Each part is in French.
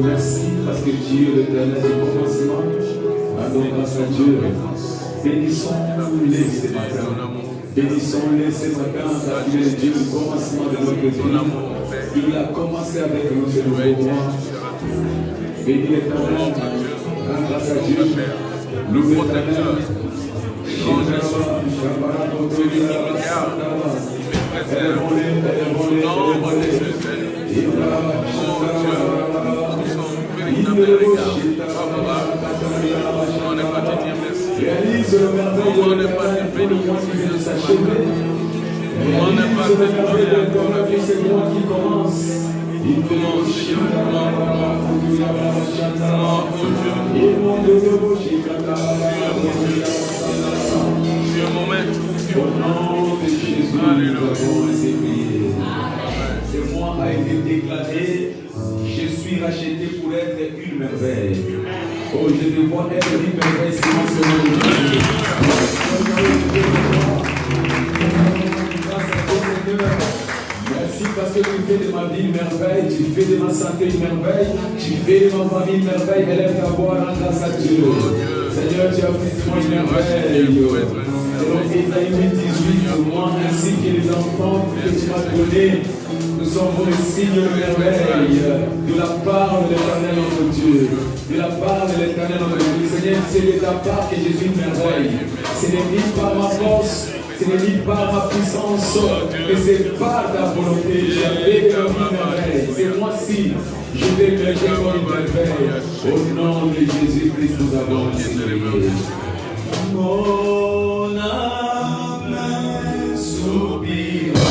Merci parce que Dieu, l'éternel du commencement, rendons grâce à Dieu. Bénissons-les ce matin. Bénissons-les ce matin parce qu'il est Dieu du commencement de notre vie. Il a commencé avec nous ce nouveau mois. Bénis l'éternel, rends grâce à Dieu. Loue l'éternel. Réalise le merveille de s'achever. Réalise le merveille de c'est moi qui commence. Il commence. Au nom de Jésus, nous avons essayé. Ce mois a été déclaré. Je suis racheté pour être une merveille. Oh, je te vois être une merveille, c'est mon Seigneur. Merci parce que tu fais de ma vie une merveille, tu fais de ma santé une merveille, tu fais de ma famille une merveille. Élève ta voix, rends grâce à Dieu. Seigneur, tu as fait de moi une merveille. Selon Isaïe 8:18, moi ainsi que les enfants que tu m'as donnés, nous sommes vos signes de merveille de la part de l'Éternel notre Dieu. De la part de l'Éternel notre Dieu. Seigneur, c'est de ta part que je suis une merveille. Ce n'est ni par ma force, ce n'est ni par ma puissance, mais c'est par ta volonté. J'avais comme une merveille. C'est moi-ci. Je vais me mettre comme une merveille. Au nom de Jésus-Christ, nous avons signé. Mon âme soupira.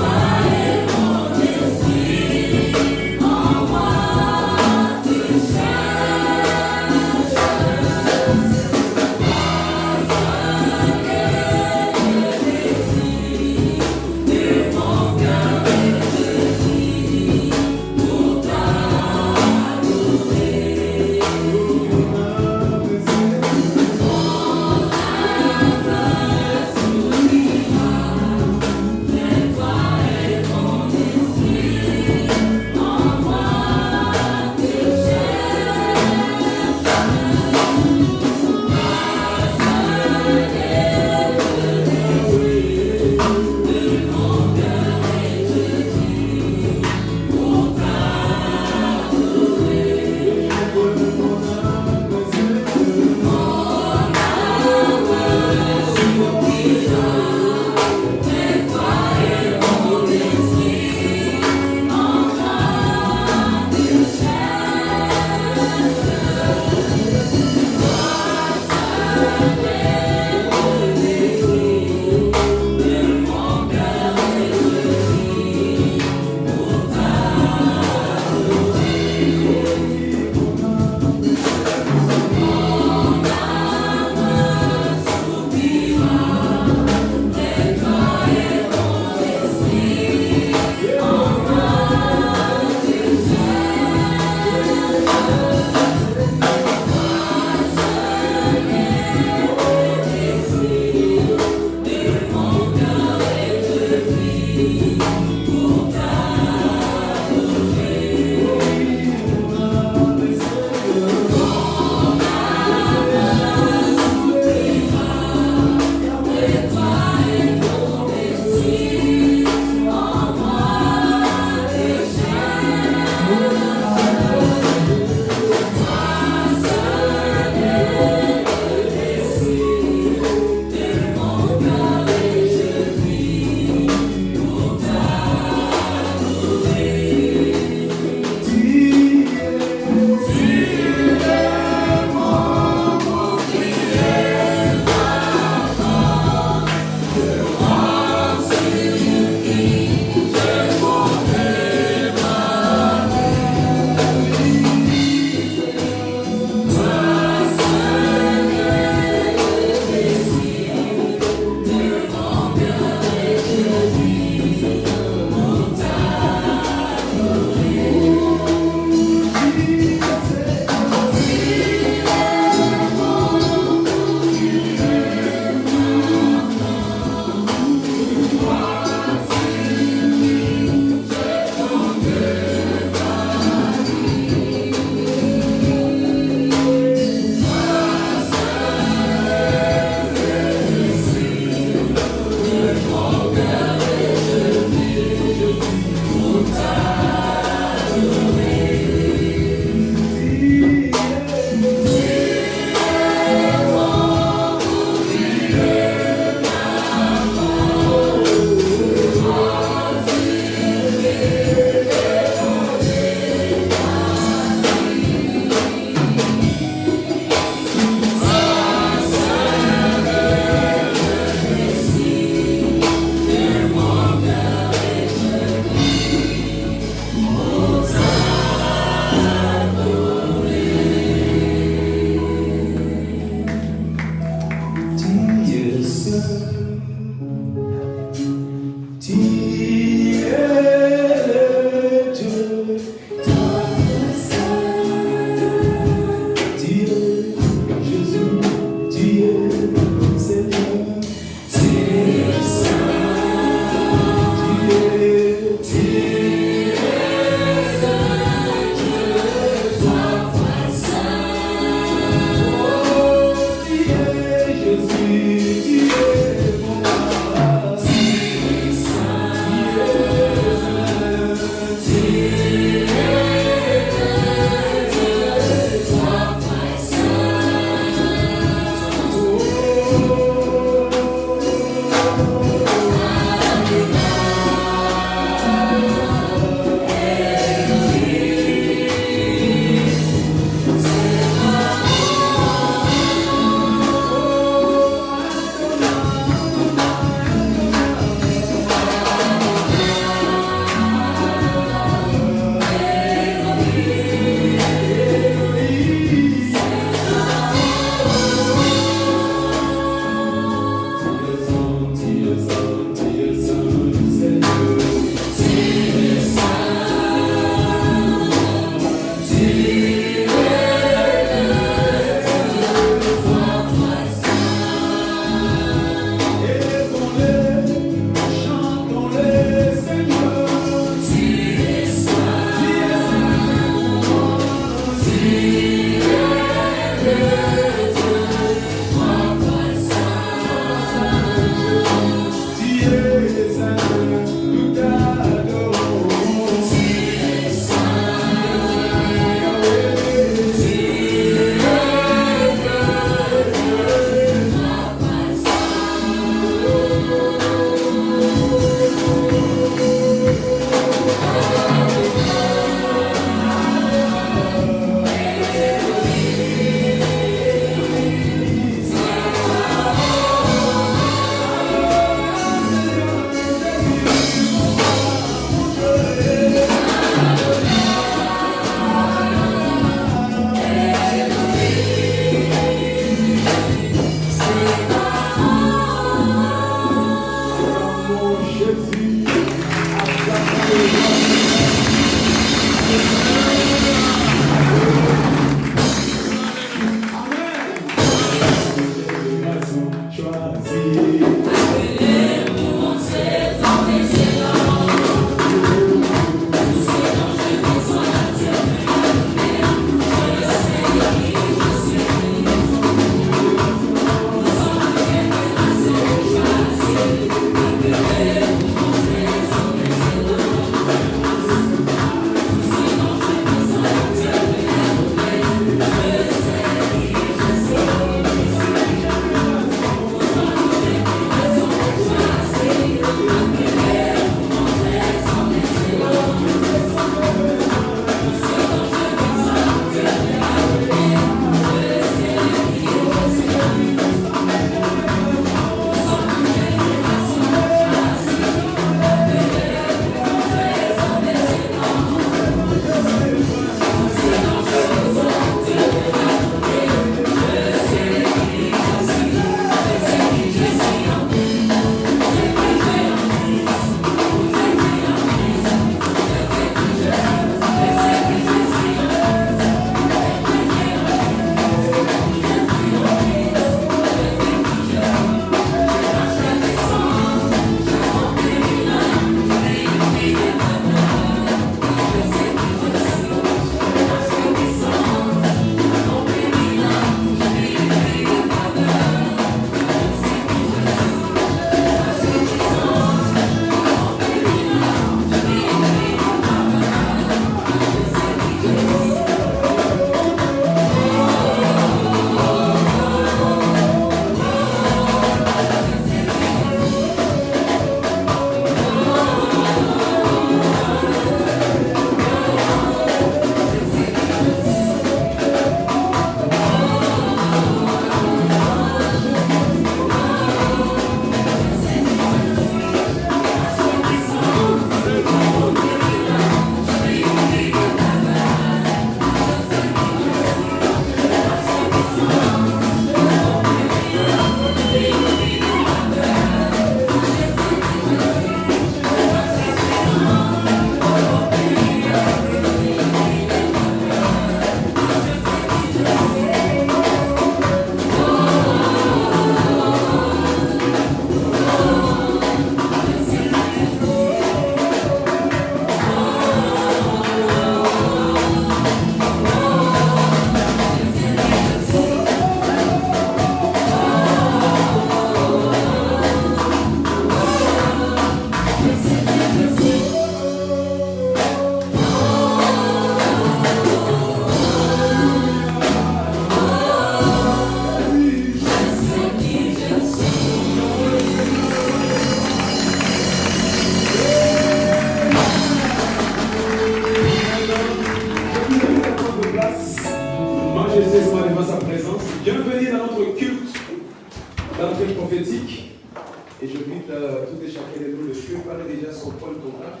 Et je invite tout et chacun de nous de préparer déjà son point de contact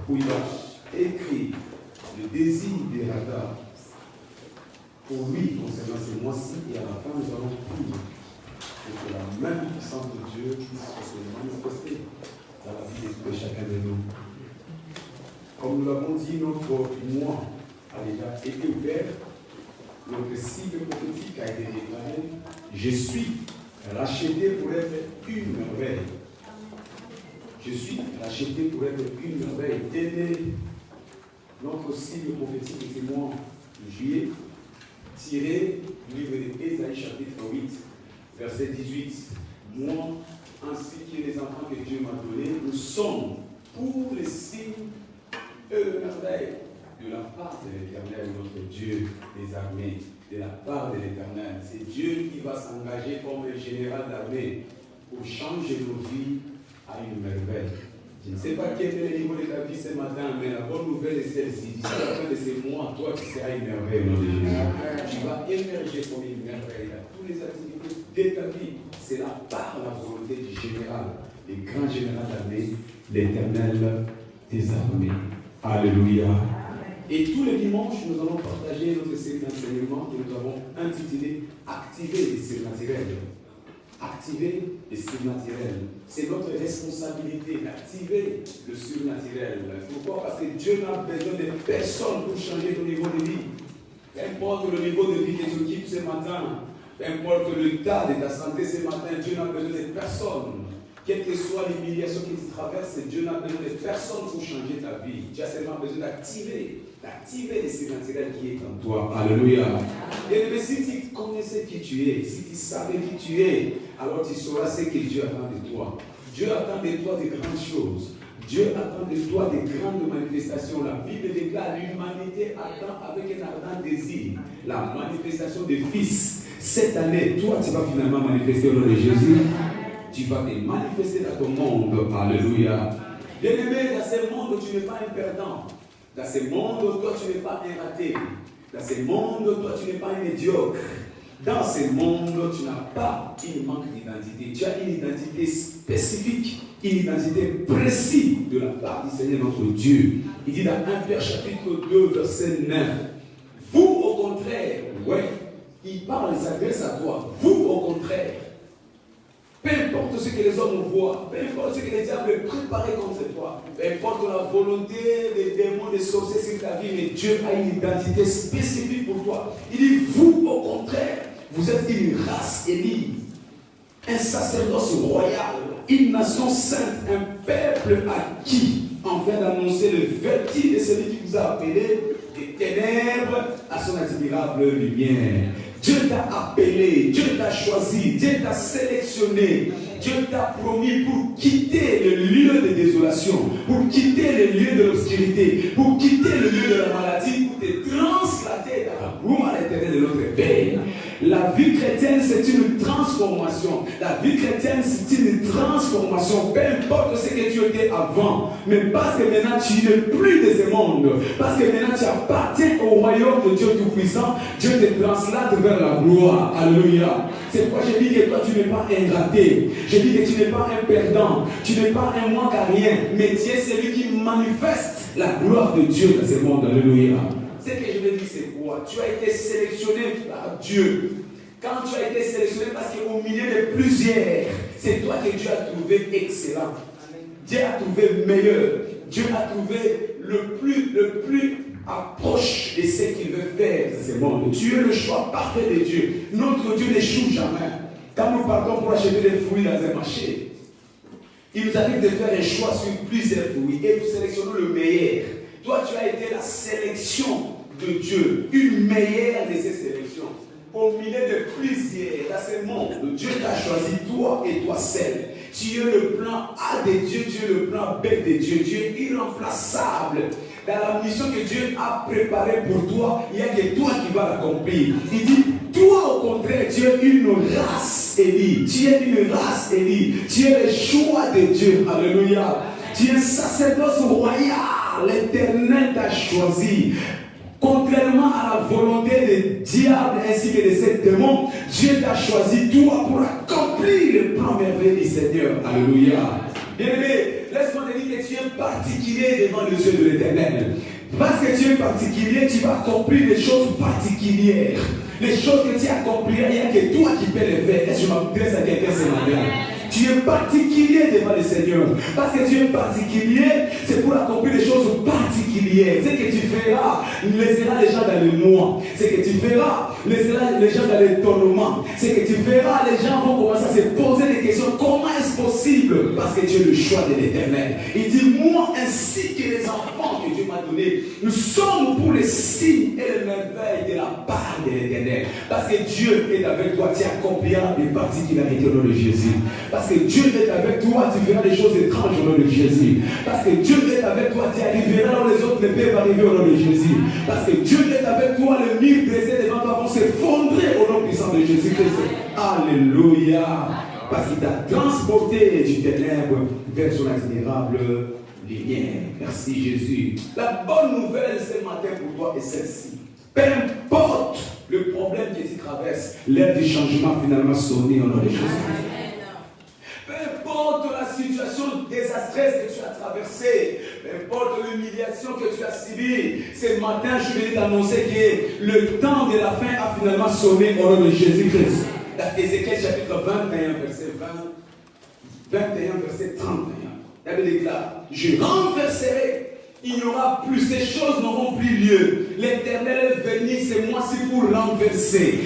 où il va écrire le désir des radars pour lui concernant ce mois-ci, et à la fin nous allons prier pour que la main puissante de Dieu puisse se manifester dans la vie de tout et chacun de nous. Comme nous l'avons dit, notre mois a déjà été ouvert, notre cible prophétique a été déclarée. Je suis racheté pour être une merveille. Je suis racheté pour être une merveille. Tel est notre cible prophétique de ce mois de juillet, tiré du livre d'Ésaïe chapitre 8, verset 18. Moi, ainsi que les enfants que Dieu m'a donnés, nous sommes pour les signes et le merveille de la part de l'Éternel, notre Dieu des armées. De la part de l'Éternel. C'est Dieu qui va s'engager comme le général d'armée pour changer nos vies à une merveille. Je ne sais pas quel est le niveau de ta vie ce matin, mais la bonne nouvelle est celle-ci. D'ici la fin de ces mois, toi, tu seras une merveille au nom de Jésus. Tu vas émerger comme une merveille. Toutes les activités de ta vie, c'est là par la volonté du général, le grand général d'armée, l'Éternel des armées. Alléluia. Et tous les dimanches, nous allons partager notre série d'enseignements que nous avons intitulé « Activer les surnaturels ». Activer le surnaturel. C'est notre responsabilité d'activer le surnaturel. Pourquoi? Parce que Dieu n'a besoin de personne pour changer ton niveau de vie. Peu importe le niveau de vie que tu occupes ce matin, peu importe l'état de ta santé ce matin, Dieu n'a besoin de personne. Quelle que soit l'humiliation que tu traverses, Dieu n'a besoin de personne pour changer ta vie. Tu as seulement besoin d'activer le surnaturel qui est en toi. Alléluia. Et si tu connaissais qui tu es, si tu savais qui tu es, alors tu sauras ce que Dieu attend de toi. Dieu attend de toi de grandes choses. Dieu attend de toi de grandes manifestations. La Bible déclare l'humanité attend avec un ardent désir la manifestation de Fils. Cette année, toi, tu vas finalement manifester au nom de Jésus. Tu vas te manifester dans ton monde. Alléluia. Bien-aimé, dans ce monde, tu n'es pas un perdant. Dans ce monde, toi, tu n'es pas un raté. Dans ce monde, toi, tu n'es pas un médiocre. Dans ce monde, tu n'as pas une manque d'identité. Tu as une identité spécifique, une identité précise de la part du Seigneur notre Dieu. Il dit dans 1 Pierre chapitre 2, verset 9. Vous, au contraire, il parle, il s'adresse à toi. Vous, au contraire, peu importe ce que les hommes voient, peu importe ce que les diables préparent contre toi, peu importe la volonté des démons, des sorciers sur ta vie, mais Dieu a une identité spécifique pour toi. Il dit, vous, au contraire, vous êtes une race élue, un sacerdoce royal, une nation sainte, un peuple acquis, afin d'annoncer le vertu de celui qui vous a appelé des ténèbres à son admirable lumière. Dieu t'a appelé, Dieu t'a choisi, Dieu t'a sélectionné, Dieu t'a promis pour quitter le lieu de désolation, pour quitter le lieu de l'obscurité, pour quitter le lieu de la maladie, pour te translater dans la gloire éternelle de notre Père. La vie chrétienne, c'est une transformation. La vie chrétienne, c'est une transformation. Peu importe ce que tu étais avant, mais parce que maintenant tu n'es plus de ce monde, parce que maintenant tu appartiens au royaume de Dieu Tout-Puissant, Dieu te translate vers la gloire. Alléluia. C'est pourquoi je dis que toi tu n'es pas un raté. Je dis que tu n'es pas un perdant. Tu n'es pas un manque à rien, mais tu es celui qui manifeste la gloire de Dieu dans ce monde. Alléluia. Ce que je veux dire, c'est quoi? Tu as été sélectionné par Dieu. Quand tu as été sélectionné, parce qu'au milieu de plusieurs, c'est toi que Dieu a trouvé excellent. Dieu a trouvé meilleur. Dieu a trouvé le plus approche de ce qu'il veut faire dans ce monde. Tu es le choix parfait de Dieu. Notre Dieu n'échoue jamais. Quand nous partons pour acheter des fruits dans un marché, il nous arrive de faire un choix sur plusieurs fruits et nous sélectionnons le meilleur. Toi, tu as été la sélection de Dieu, une meilleure de ces sélections. Au milieu de plusieurs, dans ce monde, Dieu t'a choisi toi et toi seul. Tu es le plan A de Dieu, tu es le plan B de Dieu. Tu es irremplaçable. Dans la mission que Dieu a préparée pour toi, il n'y a que toi qui vas l'accomplir. Il dit, toi au contraire, tu es une race élue. Tu es une race élue. Tu es le choix de Dieu. Alléluia. Tu es un sacerdoce royal. L'Éternel t'a choisi. Contrairement à la volonté des diables ainsi que de ces démons, Dieu t'a choisi toi pour accomplir le plan merveilleux du Seigneur. Alléluia. Bien-aimé, laisse-moi te dire que tu es particulier devant les yeux de l'Éternel. Parce que tu es particulier, tu vas accomplir des choses particulières. Les choses que tu accompliras, il n'y a que toi qui peux les faire. Est-ce que je m'adresse à quelqu'un ce matin? Tu es particulier devant le Seigneur. Parce que tu es particulier, c'est pour accomplir des choses particulières. Ce que tu feras laissera les gens dans le noir. Ce que tu feras laissera les gens dans l'étonnement. Ce que tu feras, les gens vont commencer à se poser des questions. Comment est-ce possible? Parce que tu es le choix de l'Éternel. Il dit, moi ainsi que les enfants que Dieu m'a donnés, nous sommes pour les signes et les merveilles de la part de l'Éternel. Parce que Dieu est avec toi, tu accompliras des particularités au nom de Jésus. Parce que Dieu est avec toi, tu feras des choses étranges au nom de Jésus. Parce que Dieu est avec toi, tu arriveras là où les autres ne peuvent arriver au nom de Jésus. Parce que Dieu est avec toi, les murs dressés devant toi vont s'effondrer au nom puissant de Jésus-Christ. Alléluia. Parce qu'il t'a transporté du ténèbre vers son admirable lumière. Merci Jésus. La bonne nouvelle ce matin pour toi est celle-ci. Peu importe le problème que tu traverses, l'heure du changement finalement sonné au nom de Jésus. Peu importe la situation désastreuse que tu as traversée, peu importe l'humiliation que tu as subie, ce matin je vais t'annoncer que le temps de la fin a finalement sonné au nom de Jésus-Christ. Dans Ézéchiel chapitre 21, verset 20, 21, verset 31. La Bible déclare, je renverserai. Il n'y aura plus, ces choses n'auront plus lieu. L'Éternel est venu ce mois-ci pour renverser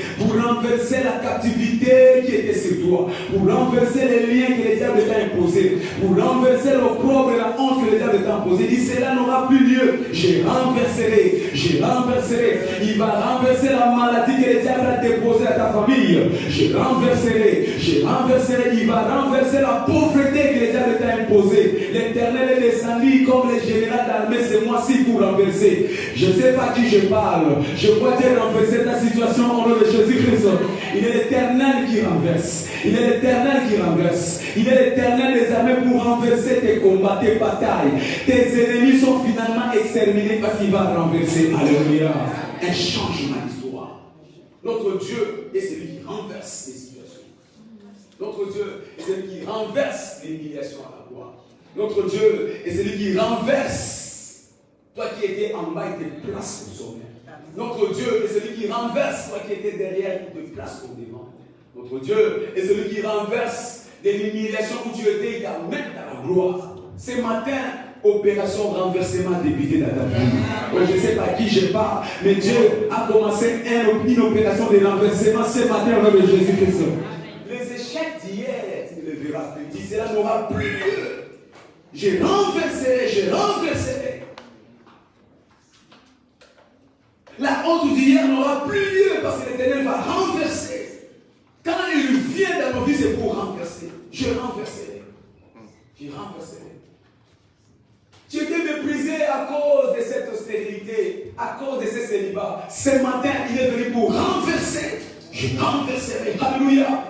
la captivité qui était sur toi, pour renverser les liens que les diables t'a imposés, pour renverser l'opprobre et la honte que les diables t'a imposés. Il dit, cela n'aura plus lieu. Je renverserai. Il va renverser la maladie que les diables ont déposée à ta famille. Je renverserai. Il va renverser la pauvreté que les diables t'a imposée. L'Éternel est descendu comme les généraux d'armée ce mois-ci pour renverser. Je ne sais pas à qui je parle. Je vois Dieu renverser ta situation au nom de Jésus-Christ. Il est l'Éternel qui renverse. Il est l'Éternel des armées pour renverser tes combats, tes batailles. Tes ennemis sont finalement exterminés parce qu'il va renverser. Alléluia. Un changement d'histoire. Notre Dieu est celui qui renverse les situations. Notre Dieu est celui qui renverse l'humiliation à la gloire. Notre Dieu est celui qui renverse. Toi qui étais en bas, il te place au sommet. Notre Dieu est celui qui renverse. Toi qui étais derrière, il te place au devant. Notre Dieu est celui qui renverse des humiliations où tu étais, il t'amène à la gloire. Ce matin, opération renversement débuté dans ta vie. Je ne sais pas à qui je parle, mais Dieu a commencé une opération de renversement ce matin au nom de Jésus-Christ. Les échecs d'hier, tu ne les verras plus. Cela n'aura plus lieu. Je renverserai. La honte d'hier n'aura plus lieu parce que l'Éternel va renverser. Quand il vient dans nos vies, c'est pour renverser. Je renverserai. Tu étais méprisé à cause de cette austérité, à cause de ce célibat. Ce matin, il est venu pour renverser. Je renverserai. Alléluia.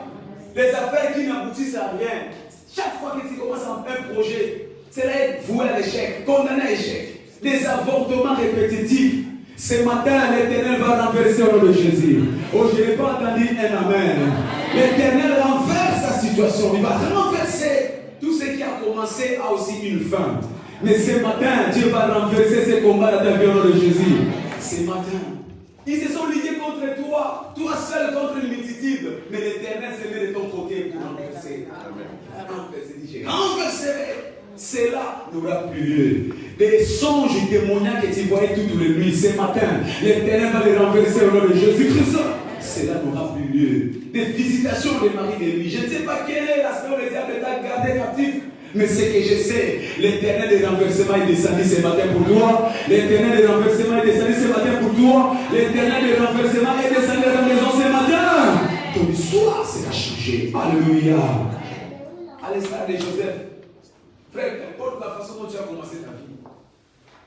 Les affaires qui n'aboutissent à rien. Chaque fois que tu commences un projet, cela est voué à l'échec, condamné à l'échec. Des avortements répétitifs. Ce matin, l'Éternel va renverser au nom de Jésus. Oh, je n'ai pas entendu un amen. L'Éternel renverse la situation. Il va renverser. Tout ce qui a commencé a aussi une fin. Mais ce matin, Dieu va renverser ces combats dans ta vie au nom de Jésus. Ce matin, ils se sont ligués contre toi. Toi seul contre une multitude. Mais l'Éternel se met de ton côté pour renverser. Renverserai. Cela n'aura plus lieu. Des songes démoniaques que tu voyais toutes les nuits, ce matin, l'Éternel va les renverser au nom de Jésus-Christ. Cela n'aura plus lieu. Des visitations de mari de nuit. Je ne sais pas quel est l'aspect où le diable t'a gardé captif. Mais ce que je sais, l'Éternel des renversements est descendu ce matin pour toi. L'Éternel des renversements est descendu ce matin pour toi. L'Éternel des renversements est descendu à la maison ce matin. Ton histoire sera changée. Alléluia. À l'instar de Joseph. Frère, n'importe la façon dont tu as commencé ta vie.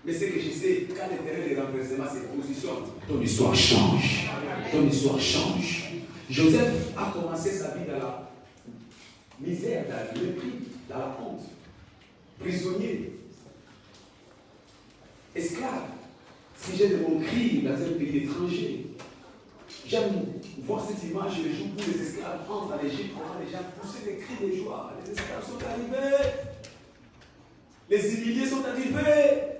Mais ce que je sais, quand l'Éternel des renversements se positionne, ton histoire change. Ton histoire change. Joseph a commencé sa vie dans la misère, dans le mépris, dans la honte. Prisonnier. Esclave. Sujet de mon cri dans un pays étranger. J'aime voir cette image le jour où les esclaves entrent en Égypte, on voit les gens pousser des cris de joie. Les esclaves sont arrivés. Les humiliés sont arrivés.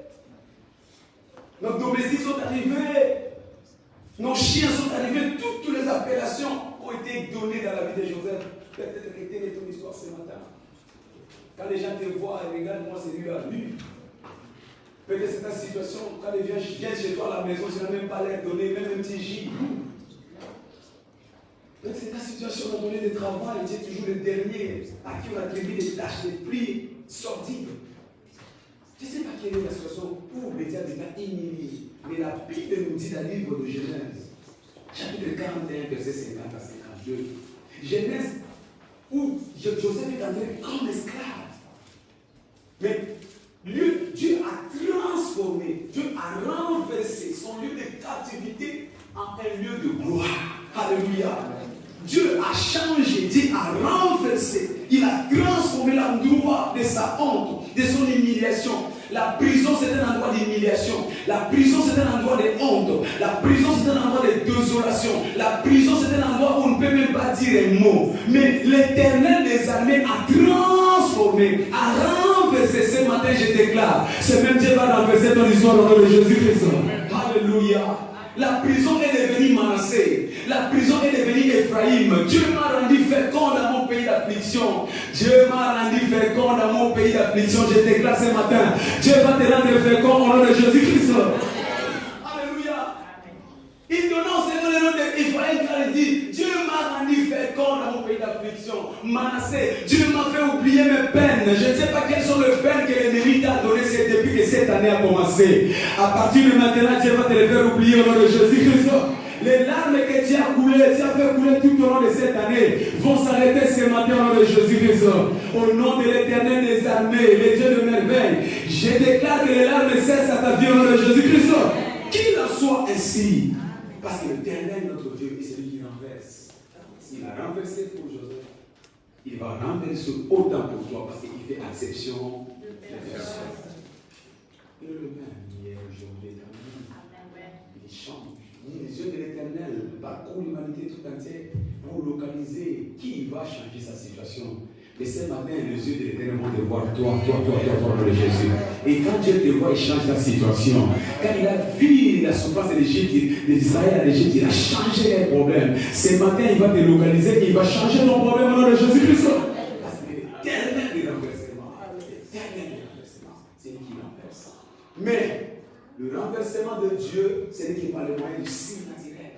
Nos domestiques sont arrivés. Nos chiens sont arrivés. Toutes les appellations ont été données dans la vie de Joseph. Peut-être que telle est ton histoire ce matin. Quand les gens te voient et regardent, moi c'est lui à lui. Peut-être c'est ta situation. Quand les gens viennent chez toi à la maison, tu n'as même pas l'air donné, même un petit gîte. Peut-être c'est ta situation dans ton lieu de travail. Tu es toujours le dernier à qui on attribue des tâches, des plis sordides. Je ne sais pas quelle est la situation où les diables étaient humiliés. Mais la Bible nous dit dans le livre de Genèse, chapitre 41, verset 50 à 52. Genèse, où Joseph est entré comme esclave. Mais Dieu a transformé, Dieu a renversé son lieu de captivité en un lieu de gloire. Alléluia. Dieu a changé, Dieu a renversé, il a transformé l'endroit de sa honte, de son humiliation. La prison c'est un endroit d'humiliation, la prison c'est un endroit de honte, la prison c'est un endroit de désolation, la prison c'est un endroit où on ne peut même pas dire un mot. Mais l'Éternel des armées a transformé, a renversé. Ce matin je déclare, ce même Dieu va renverser ton histoire au nom de Jésus-Christ. Alléluia. La prison est devenue Manassé. La prison est devenue Ephraïm. Dieu m'a rendu fécond dans mon pays d'affliction. Dieu m'a rendu fécond dans mon pays d'affliction. Je déclare ce matin, Dieu va te rendre fécond au nom de Jésus-Christ. Alléluia. Il donne au Seigneur le nom d'Israël car il dit, Dieu m'a rendu fécond dans mon pays d'affliction. Manassé, Dieu m'a fait oublier mes peines. Je ne sais pas quelles sont les peines que l'ennemi t'a données depuis que cette année a commencé. À partir de maintenant, Dieu va te les faire oublier au nom de Jésus-Christ. Les larmes que tu as coulées, tu as fait couler tout au long de cette année, vont s'arrêter ce matin au nom de Jésus-Christ. Au nom de l'Éternel des armées, les dieux de merveille, je déclare que les larmes cessent à ta vie au nom de Jésus-Christ. Qu'il en soit ainsi. Parce que l'Éternel, notre Dieu, est celui qui renverse. S'il a renversé pour Joseph, il va renverser autant pour toi parce qu'il fait exception de personne. Il est le même hier, aujourd'hui, il change. Les yeux de l'Éternel parcourent l'humanité tout entière pour localiser qui va changer sa situation. Et ce matin, les yeux de l'Éternel vont te voir, toi, de Jésus. Et quand Dieu te voit, il change ta situation. Quand il a vu la souffrance d'Israël à l'Égypte, il a changé les problèmes. Ce matin, il va te localiser, il va changer ton problème au nom de Jésus-Christ. Parce que l'Éternel est renversement. L'Éternel est renversement. C'est lui qui renverse. Mais le renversement de Dieu, ce n'est pas le moyen du signe naturel.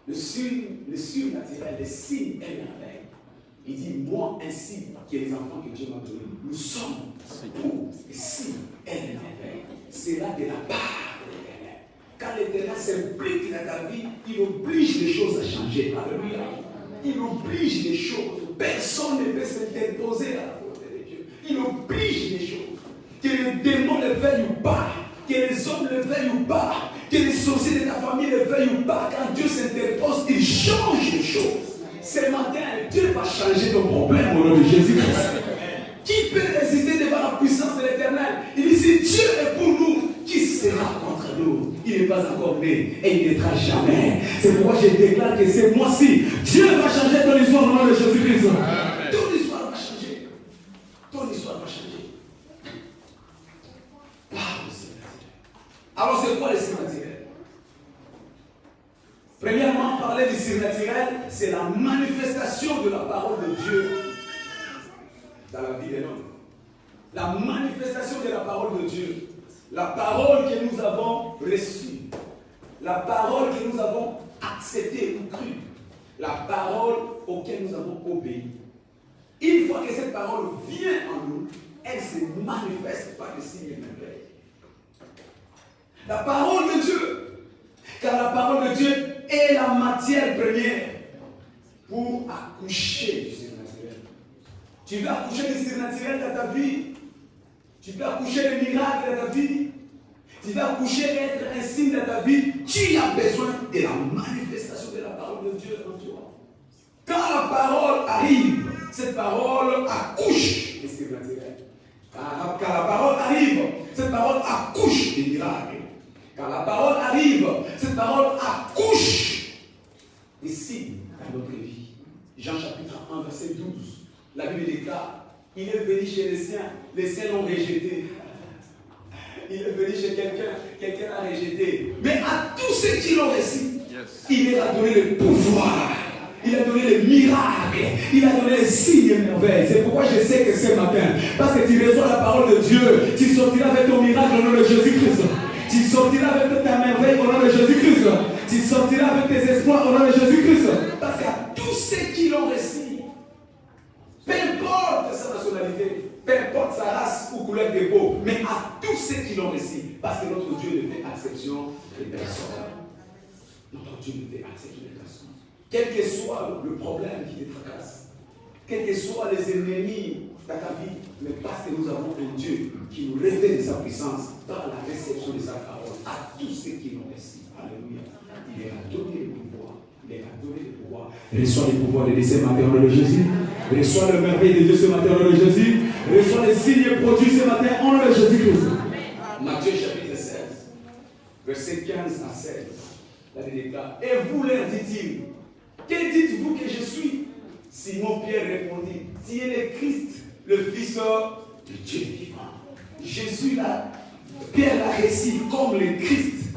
Le surnaturel, le signe est merveille. Il dit, moi ainsi que les enfants que Dieu m'a donnés, nous sommes pour les signes et les merveilles. C'est là de la part de l'Éternel. Quand l'Éternel s'implique dans ta vie, il oblige les choses à changer. Alléluia. Il oblige les choses. Personne ne peut s'interposer à la volonté de Dieu. Il oblige les choses. Que les démons le veuillent ou pas. Que les hommes le veuillent ou pas, que les sorciers de ta famille le veuillent ou pas, quand Dieu s'interpose, il change les choses. Ce matin, Dieu va changer ton problème au nom de Jésus-Christ. Qui peut résister devant la puissance de l'Éternel? Il dit, si Dieu est pour nous, qui sera contre nous? Il n'est pas encore né et il n'étra jamais. C'est pourquoi je déclare que ce mois-ci, Dieu va changer ton histoire au nom de Jésus-Christ. Ton histoire va changer. Ton histoire va changer. Alors, c'est quoi le surnaturel? Premièrement, parler du surnaturel, c'est la manifestation de la parole de Dieu dans la vie de l'homme. La manifestation de la parole de Dieu. La parole que nous avons reçue. La parole que nous avons acceptée ou crue. La parole auquel nous avons obéi. Une fois que cette parole vient en nous, elle se manifeste par le signe de merveille. La parole de Dieu. Car la parole de Dieu est la matière première pour accoucher du surnaturel. Tu veux accoucher du surnaturel dans ta vie. Tu veux accoucher des miracles dans ta vie. Tu veux accoucher être un signe dans ta vie. Tu as besoin de la manifestation de la parole de Dieu en toi. Quand la parole arrive, cette parole accouche du surnaturel. Quand la parole arrive, cette parole accouche des miracles. Quand la parole arrive, cette parole accouche des signes dans notre vie. Jean chapitre 1, verset 12. La Bible déclare, il est venu chez les siens l'ont rejeté. Il est venu chez quelqu'un l'a rejeté. Mais à tous ceux qui l'ont reçu, il leur a donné le pouvoir. Il a donné les miracles. Il a donné les signes et merveilles. C'est pourquoi je sais que ce matin, parce que tu reçois la parole de Dieu, tu sortiras avec ton miracle au nom de Jésus-Christ. Tu sortiras avec ta merveille au nom de Jésus-Christ. Tu sortiras avec tes espoirs au nom de Jésus-Christ. Parce qu'à tous ceux qui l'ont reçu, peu importe sa nationalité, peu importe sa race ou couleur de peau, mais à tous ceux qui l'ont reçu, parce que notre Dieu ne fait exception de personne. Notre Dieu ne fait exception de personne. Quel que soit le problème qui te tracasse, quels que soient les ennemis dans ta vie, mais parce que nous avons un Dieu qui nous révèle de sa puissance par la réception de sa parole à tous ceux qui l'ont reçu. Alléluia. Il leur a donné le pouvoir. Il leur a donné le pouvoir. Reçois le pouvoir de Dieu ce matin au nom de Jésus. Reçois le merveille de Dieu ce matin au nom de Jésus. Reçois les signes produits ce matin au nom de Jésus-Christ. Matthieu chapitre 16, verset 15 à 16. La Bible déclare, et vous leur dit-il, que dites-vous que je suis? Simon Pierre répondit, tu es le Christ, le Fils de Dieu vivant. Jésus là, Pierre l'a reçu comme le Christ.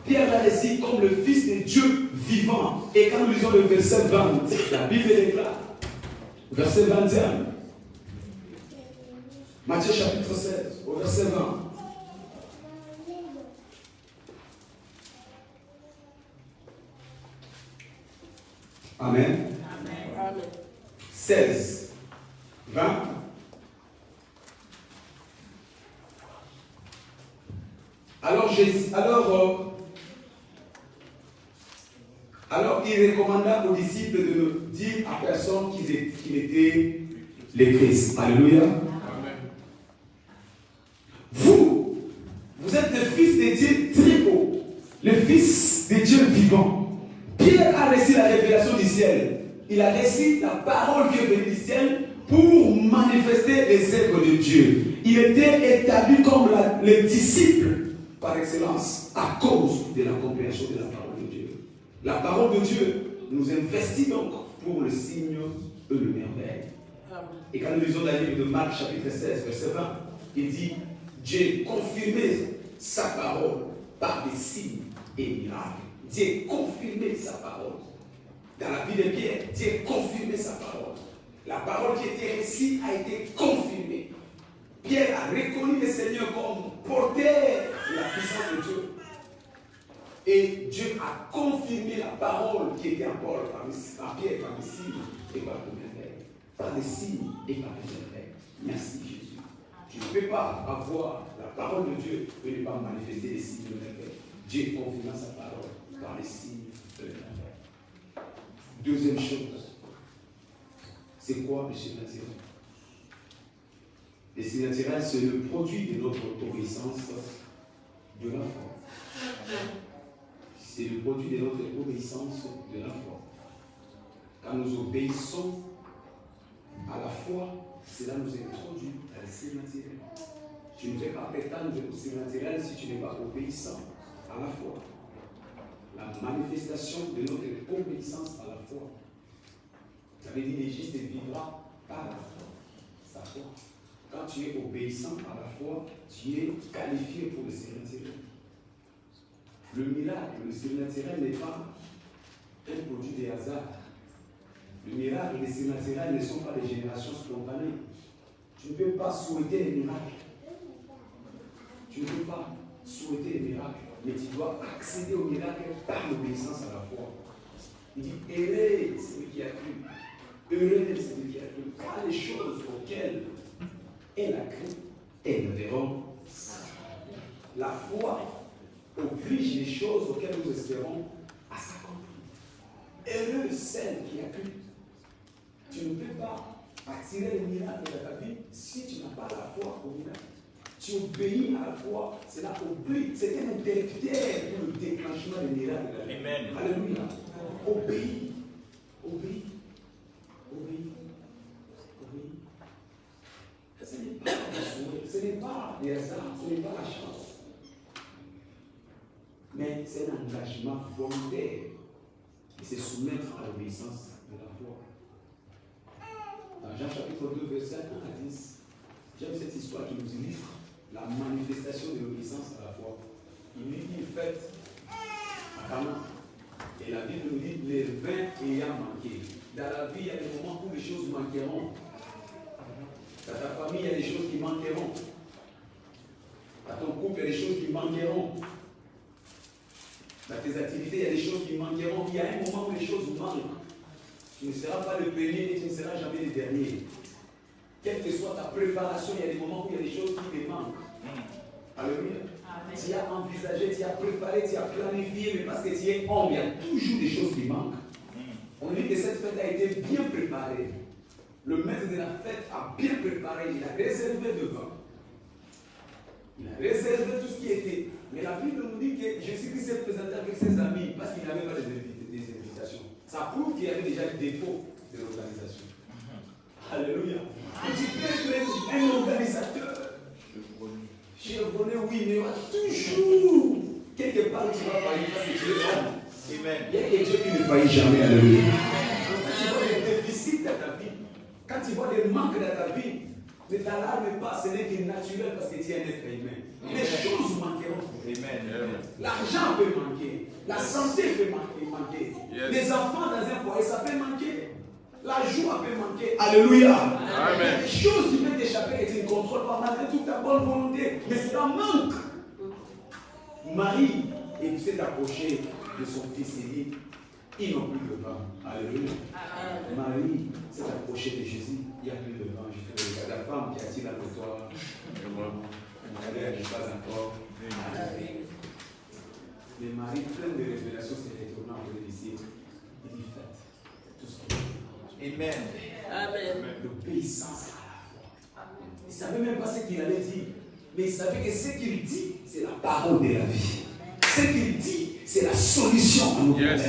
Pierre l'a reçu comme le Fils de Dieu vivant. Et quand nous lisons le verset 20, la Bible déclare, verset 21. Matthieu chapitre 16, au verset 20. Amen. Amen. 16, 20. Alors il recommanda aux disciples de ne dire à personne qu'il était le Christ. Alléluia. Amen. Vous êtes le Fils de Dieu très haut, le Fils de Dieu vivant. Pierre a reçu la révélation du ciel. Il a reçu la parole qui est venue du ciel pour manifester les œuvres de Dieu. Il était établi comme le disciple par excellence à cause de la compréhension de la parole de Dieu. La parole de Dieu nous investit donc pour le signe et le merveille. Et quand nous lisons dans le livre de Marc chapitre 16 verset 20, il dit Dieu confirmait sa parole par des signes et miracles. Dieu confirmait sa parole. Dans la vie de Pierre, Dieu confirmait sa parole. La parole qui était reçue a été confirmée. Pierre a reconnu le Seigneur comme porteur de la puissance de Dieu. Et Dieu a confirmé la parole qui était en Paul par Pierre, par des signes et par des merveilles. Par des signes et par des merveilles. Merci Jésus. Tu ne peux pas avoir la parole de Dieu et ne pas manifester les signes de merveilles. Dieu confirma sa parole par les signes de merveilles. Deuxième chose, c'est quoi le surnaturel? Le surnaturel, c'est le produit de notre obéissance de la foi. C'est le produit de notre obéissance de la foi. Quand nous obéissons à la foi, cela nous introduit à la surnaturel. Tu ne fais pas prétendre au surnaturel si tu n'es pas obéissant à la foi. La manifestation de notre obéissance à la foi. Ça veut dire que le juste vivra par la foi. Sa foi. Quand tu es obéissant à la foi, tu es qualifié pour le surnaturel. Le miracle, le surnaturel n'est pas un produit des hasards. Le miracle et le surnaturel ne sont pas des générations spontanées. Tu ne peux pas souhaiter les miracles. Tu ne peux pas souhaiter les miracles. Mais tu dois accéder au miracle par l'obéissance à la foi. Il dit, heureux celui qui a cru. Heureux celui qui a cru. Car les choses auxquelles elle a cru, elles ne verront. La foi oblige les choses auxquelles nous espérons à s'accomplir. Heureux celle qui a cru. Tu ne peux pas attirer le miracle dans ta vie si tu n'as pas la foi au miracle. Tu obéis à la foi, cela oblige. C'est un interrupteur pour le déclenchement des miracles. Amen. Alléluia. Obéis. Obéis. Obéis. Obéis. Ce n'est pas le souhait, ce n'est pas des hasards, ce n'est pas la chance. Mais c'est un engagement volontaire qui se soumettre à l'obéissance de la foi. Dans Jean chapitre 2, verset 1 à 10, j'aime cette histoire qui nous illustre la manifestation de l'obéissance à la foi. Il dit une fête à Cana. Et la Bible nous dit les vins ayant manqué. Dans la vie, il y a des moments où les choses manqueront. Dans ta famille, il y a des choses qui manqueront. Dans ton couple, il y a des choses qui manqueront. Dans tes activités, il y a des choses qui manqueront. Il y a un moment où les choses manquent. Tu ne seras pas le premier et tu ne seras jamais le dernier. Quelle que soit ta préparation, il y a des moments où il y a des choses qui te manquent. Alléluia. Tu as envisagé, tu as préparé, tu as planifié, mais parce que tu es homme, il y a toujours des choses qui manquent. On dit que cette fête a été bien préparée. Le maître de la fête a bien préparé, il a réservé de vin. Il a réservé tout ce qui était. Mais la Bible nous dit que Jésus-Christ s'est présenté avec ses amis parce qu'il n'avait pas des invitations. Ça prouve qu'il y avait déjà un défaut de l'organisation. Alléluia. Tu peux être un organisateur. Chevronné, oui, mais il y aura toujours quelque part où tu vas faillir parce que tu es homme. Amen. Il y a des Dieu qui ne faillit jamais. Alléluia. Quand tu vois des déficits dans ta vie, quand tu vois des manques dans ta vie, ne t'alarme pas, ce n'est que naturel parce que tu es un être humain. Les choses manqueront. Amen. L'argent peut manquer. La santé peut manquer. Yes. Les enfants dans un foyer, ça peut manquer. La joie peut manquer. Alléluia. Amen. Il y a des choses qui peuvent t'échapper que tu ne contrôles pas malgré toute ta bonne volonté. Mais c'est un manque. Marie s'est approchée de son fils et dit, ils n'ont plus de vin. Alléluia. Marie s'est approchée de Jésus, il n'y a plus de vin. Je fais le cas de la femme qui attire la notoire. Elle n'est pas encore. Mais Marie, pleine de révélations, s'est retournée en les disciples. Il dit, faites tout ce qu'il veut. Amen. Amen. L'obéissance à la foi. Il ne savait même pas ce qu'il allait dire. Mais il savait que ce qu'il dit, c'est la parole de la vie. Ce qu'il dit, c'est la solution à nos problèmes.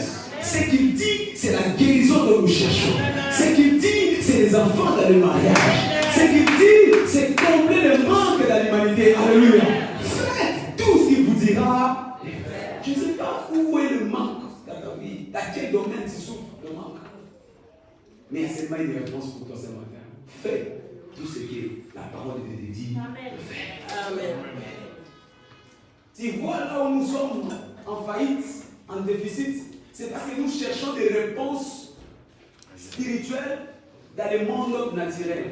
Ce qu'il dit, c'est la guérison que nous cherchons. Ce qu'il dit, c'est les enfants dans le mariage. Ce qu'il dit, c'est combler le manque de l'humanité. Alléluia. Faites tout ce qu'il vous dira. Je ne sais pas où est le manque dans ta vie. Dans quel domaine tu souffres le manque. Mais il y a seulement une réponse pour toi ce matin. Fais tout ce que la parole de Dieu dit. Amen. Amen. Tu vois là où nous sommes en faillite, en déficit, c'est parce que nous cherchons des réponses spirituelles dans le monde naturel.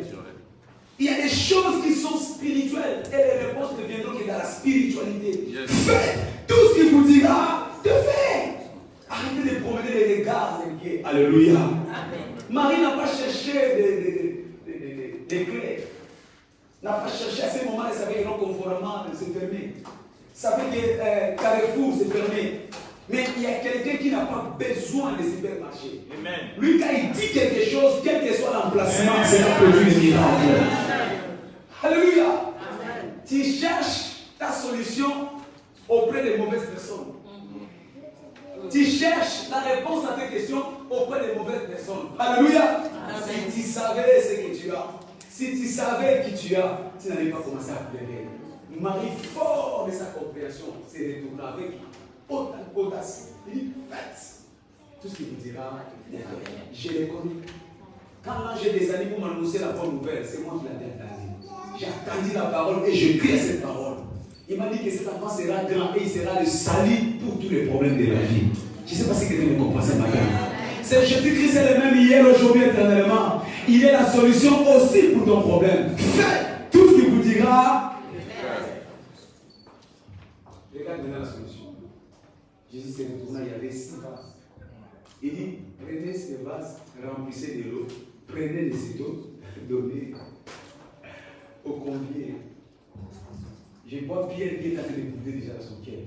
Il y a des choses qui sont spirituelles et les réponses ne viendront que dans la spiritualité. Faites tout ce qu'il vous dira de faire. Arrêtez de promener les regards inquiets. Alléluia. Amen. Marie n'a pas cherché des clés. N'a pas cherché à ce moment, elle savait que non conformément c'est fermé. Ça fait que Carrefour c'est fermé. Mais il y a quelqu'un qui n'a pas besoin de supermarché. Amen. Lui, quand il dit quelque chose, quel que soit l'emplacement, c'est un produit de miracle. Alléluia. Amen. Tu cherches ta solution auprès des mauvaises personnes. Tu cherches la réponse à tes questions auprès des mauvaises personnes. Alléluia. Amen. Si tu savais ce que tu as, si tu savais qui tu as, tu n'allais pas commencer à pleurer. Marie, fort de sa compréhension, s'est retourné avec audace. Il dit, faites tout ce qu'il vous dira. Je l'ai connu. Quand l'ange des animaux m'a annoncé la bonne nouvelle, c'est moi qui l'avais entendu. J'ai entendu la parole et je crie cette parole. Il m'a dit que cet enfant sera grand et il sera le salut pour tous les problèmes de la vie. Je ne sais pas si quelqu'un me comprend ce matin. C'est Jésus-Christ, c'est le même hier, aujourd'hui, éternellement. Il est la solution aussi pour ton problème. Faites tout ce qu'il vous dira. Regarde maintenant la solution. Jésus s'est retourné, il y avait 6 vases. Il dit, prenez ces vases, remplissez de l'eau, prenez de cette eau, donnez au convié. Je vois Pierre qui est en train de bouder déjà dans son cœur.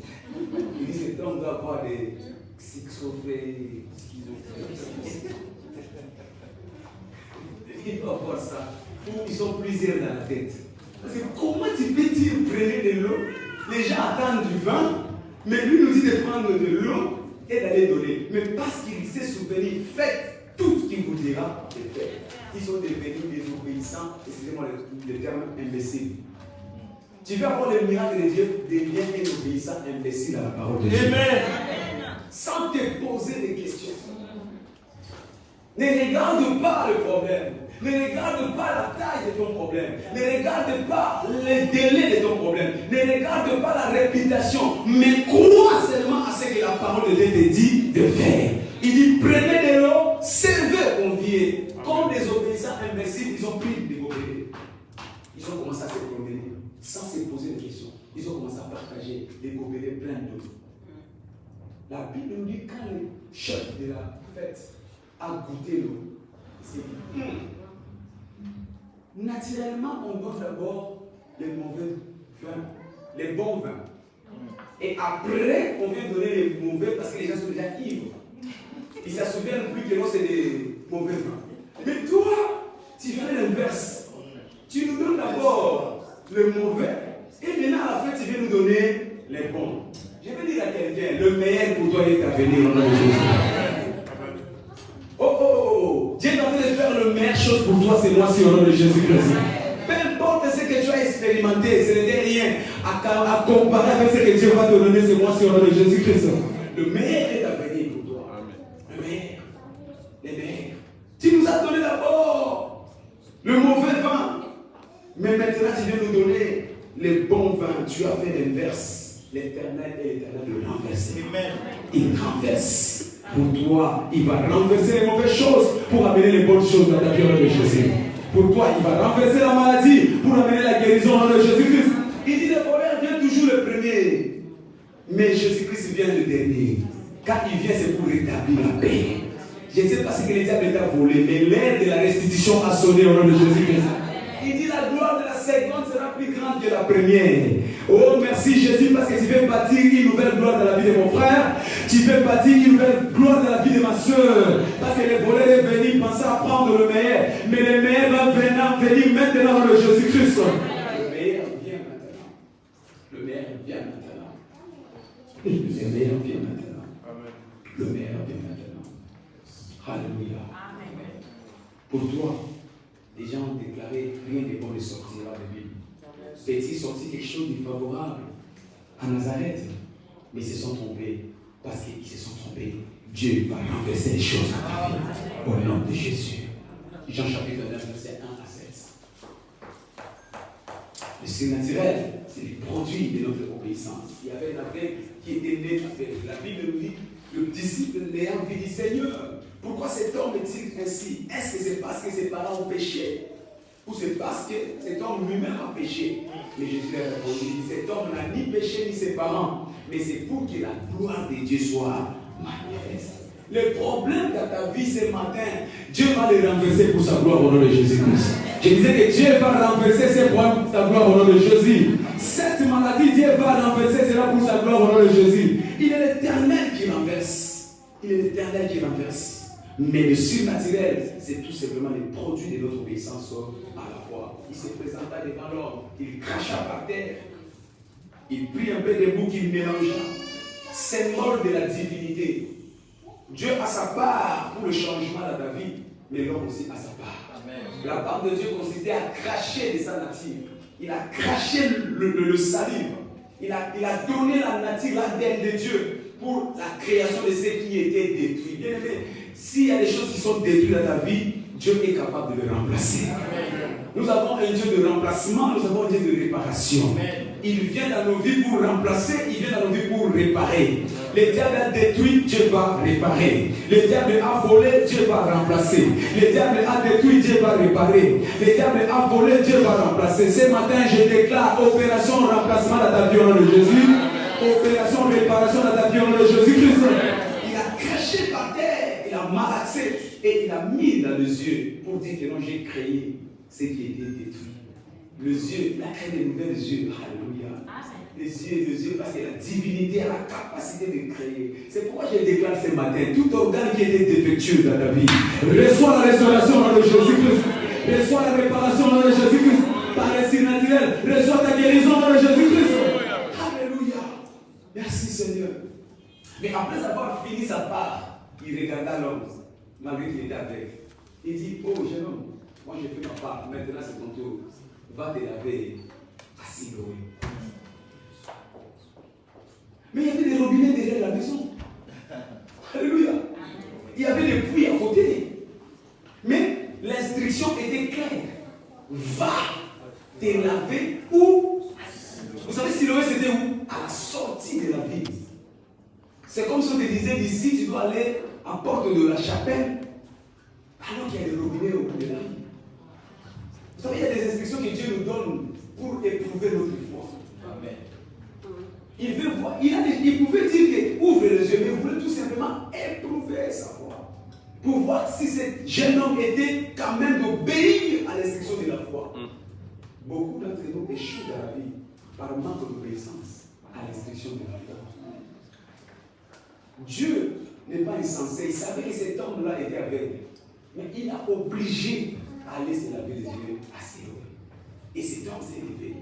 Il dit, cet homme doit avoir des schizophrènes. Il doit avoir ça. Ils sont plusieurs dans la tête. Parce que comment tu peux dire prenez de l'eau? Les gens attendent du vin, mais lui nous dit de prendre de l'eau et d'aller donner. Mais parce qu'il s'est souvenu, faites tout ce qu'il vous dira de faire. Ils sont devenus désobéissants, excusez-moi le terme imbécile. Tu veux avoir le miracle de Dieu, deviens un obéissant imbécile à la parole de Dieu. Amen. Sans te poser des questions. Ne regarde pas le problème. Ne regarde pas la taille de ton problème. Ne regarde pas les délais de ton problème. Ne regarde pas la réputation. Mais crois seulement à ce que la parole de Dieu te dit de faire. Il dit, prenez de l'eau, servez conviés. Comme des obéissants imbéciles, ils ont pris des gobelets. Ils ont commencé à se promener sans se poser de questions. Ils ont commencé à partager des gobelets pleins d'eau. La Bible nous dit quand le chef de la fête a goûté l'eau, il s'est dit, naturellement, on donne d'abord les mauvais vins, les bons vins. Et après, on vient donner les mauvais parce que les gens sont déjà ivres. Ils ne se souviennent plus que non, c'est des mauvais vins. Mais toi, tu fais l'inverse. Tu nous donnes d'abord le mauvais et maintenant à la fin, tu viens nous donner les bons. Je vais dire à quelqu'un, le meilleur pour toi est à venir au nom de Jésus. Oh, Dieu est en train de faire le meilleure chose pour toi, c'est moi, c'est au nom de Jésus-Christ. Peu importe ce que tu as expérimenté, ce n'est rien à comparer avec ce que Dieu va te donner, c'est moi, c'est au nom de Jésus-Christ. Le meilleur est à venir pour toi. Le meilleur. Le meilleur. Tu nous as donné d'abord le mauvais vin. Mais maintenant, tu viens nous donner les bons vins. Tu as fait l'inverse. L'Éternel et l'Éternel le renverser. Il renverse. Pour toi, il va renverser les mauvaises choses pour amener les bonnes choses dans ta vie au nom de Jésus. Pour toi, il va renverser la maladie pour amener la guérison au nom de Jésus-Christ. Il dit le voleur vient toujours le premier. Mais Jésus-Christ vient le dernier. Quand il vient, c'est pour rétablir la paix. Je ne sais pas ce que le diable t'a volé, mais l'heure de la restitution a sonné au nom de Jésus-Christ. Il dit la gloire de la seconde sera plus grande que la première. Oh merci Jésus parce que tu veux bâtir une nouvelle gloire dans la vie de mon frère. Tu veux bâtir une nouvelle gloire dans la vie de ma soeur. Parce que le voleur est venu penser à prendre le meilleur. Mais le meilleur va venir maintenant dans le Jésus-Christ. Le meilleur vient maintenant. Le meilleur vient maintenant. Le meilleur vient maintenant. Le meilleur vient maintenant. Alléluia. Pour toi, les gens ont déclaré rien de bon ne sortira de Bible. Est-il sorti quelque chose de favorable à Nazareth? Mais ils se sont trompés. Parce qu'ils se sont trompés. Dieu va renverser les choses dans ta vie. Au nom de Jésus. Jean chapitre 9, verset 1 à 7. Le surnaturel, c'est le produit de notre obéissance. Il y avait un aveugle qui était né d'aveugle. La Bible nous dit, le disciple l'ayant vu dit, Seigneur, pourquoi cet homme est-il ainsi? Est-ce que c'est parce que ses parents ont péché? Ou c'est parce que cet homme lui-même a péché? Mais Jésus a répondu, cet homme n'a ni péché ni ses parents, mais c'est pour que la gloire de Dieu soit manifeste. Le problème dans ta vie ce matin, Dieu va le renverser pour sa gloire au nom de Jésus-Christ. Je disais que Dieu va renverser ses problèmes pour sa gloire au nom de Jésus. Cette maladie, Dieu va renverser cela pour sa gloire au nom de Jésus. Il est l'Éternel qui renverse. Il est l'Éternel qui renverse. Mais le surnaturel, c'est tout simplement le produit de notre obéissance à la foi. Il se présenta devant l'homme, il cracha par terre, il prit un peu de boue qu'il mélangea. Symbole de la divinité. Dieu a sa part pour le changement dans ta vie, mais l'homme aussi a sa part. Amen. La part de Dieu consistait à cracher de sa nature. Il a craché le salive. Il a donné la nature, l'ADN de Dieu pour la création de ce qui était détruit. Bien aimé, s'il y a des choses qui sont détruites dans ta vie, Dieu est capable de les remplacer. Amen. Nous avons un Dieu de remplacement, nous avons un Dieu de réparation. Amen. Il vient dans nos vies pour remplacer, il vient dans nos vies pour réparer. Le diable a détruit, Dieu va réparer. Le diable a volé, Dieu va remplacer. Le diable a détruit, Dieu va réparer. Le diable a volé, Dieu va remplacer. Ce matin, je déclare opération remplacement dans ta vie au nom de Jésus. Opération réparation dans ta vie au nom de Jésus-Christ. Il a craché par terre, il a malaxé et il a mis dans les yeux pour dire que non, j'ai créé ce qui était détruit. Les yeux, il a créé de nouvelles yeux. Alléluia. Les yeux, parce que la divinité a la capacité de créer. C'est pourquoi je déclare ce matin, tout organe qui était défectueux dans ta vie, reçois la restauration dans le Jésus-Christ. Reçois la réparation dans le Jésus-Christ. Par le surnaturel, reçois ta guérison dans le Jésus-Christ. Alléluia. Merci Seigneur. Mais après avoir fini sa part, il regarda l'homme, malgré qu'il était aveugle. Il dit, oh jeune homme, moi j'ai fait ma part, maintenant c'est ton tour. Va te laver à Siloé. Mais il y avait des robinets derrière la maison. Alléluia. Il y avait des puits à côté. Mais l'instruction était claire. Va te laver où? Vous savez, Siloé c'était où? À la sortie de la ville. C'est comme si on te disait d'ici, tu dois aller à la porte de la chapelle, alors qu'il y a des robinets au bout de la ville. Vous savez, il y a des instructions que Dieu nous donne pour éprouver notre foi. Amen. Il veut voir, il pouvait dire que ouvre les yeux, mais il voulait tout simplement éprouver sa foi. Pour voir si ce jeune homme était quand même d'obéir à l'instruction de la foi. Beaucoup d'entre nous échouent dans la vie par manque d'obéissance à l'instruction de la foi. Dieu n'est pas insensé, il savait que cet homme-là était aveugle. Mais il a obligé à aller se laver les yeux à Siloé. Et cet homme s'est levé.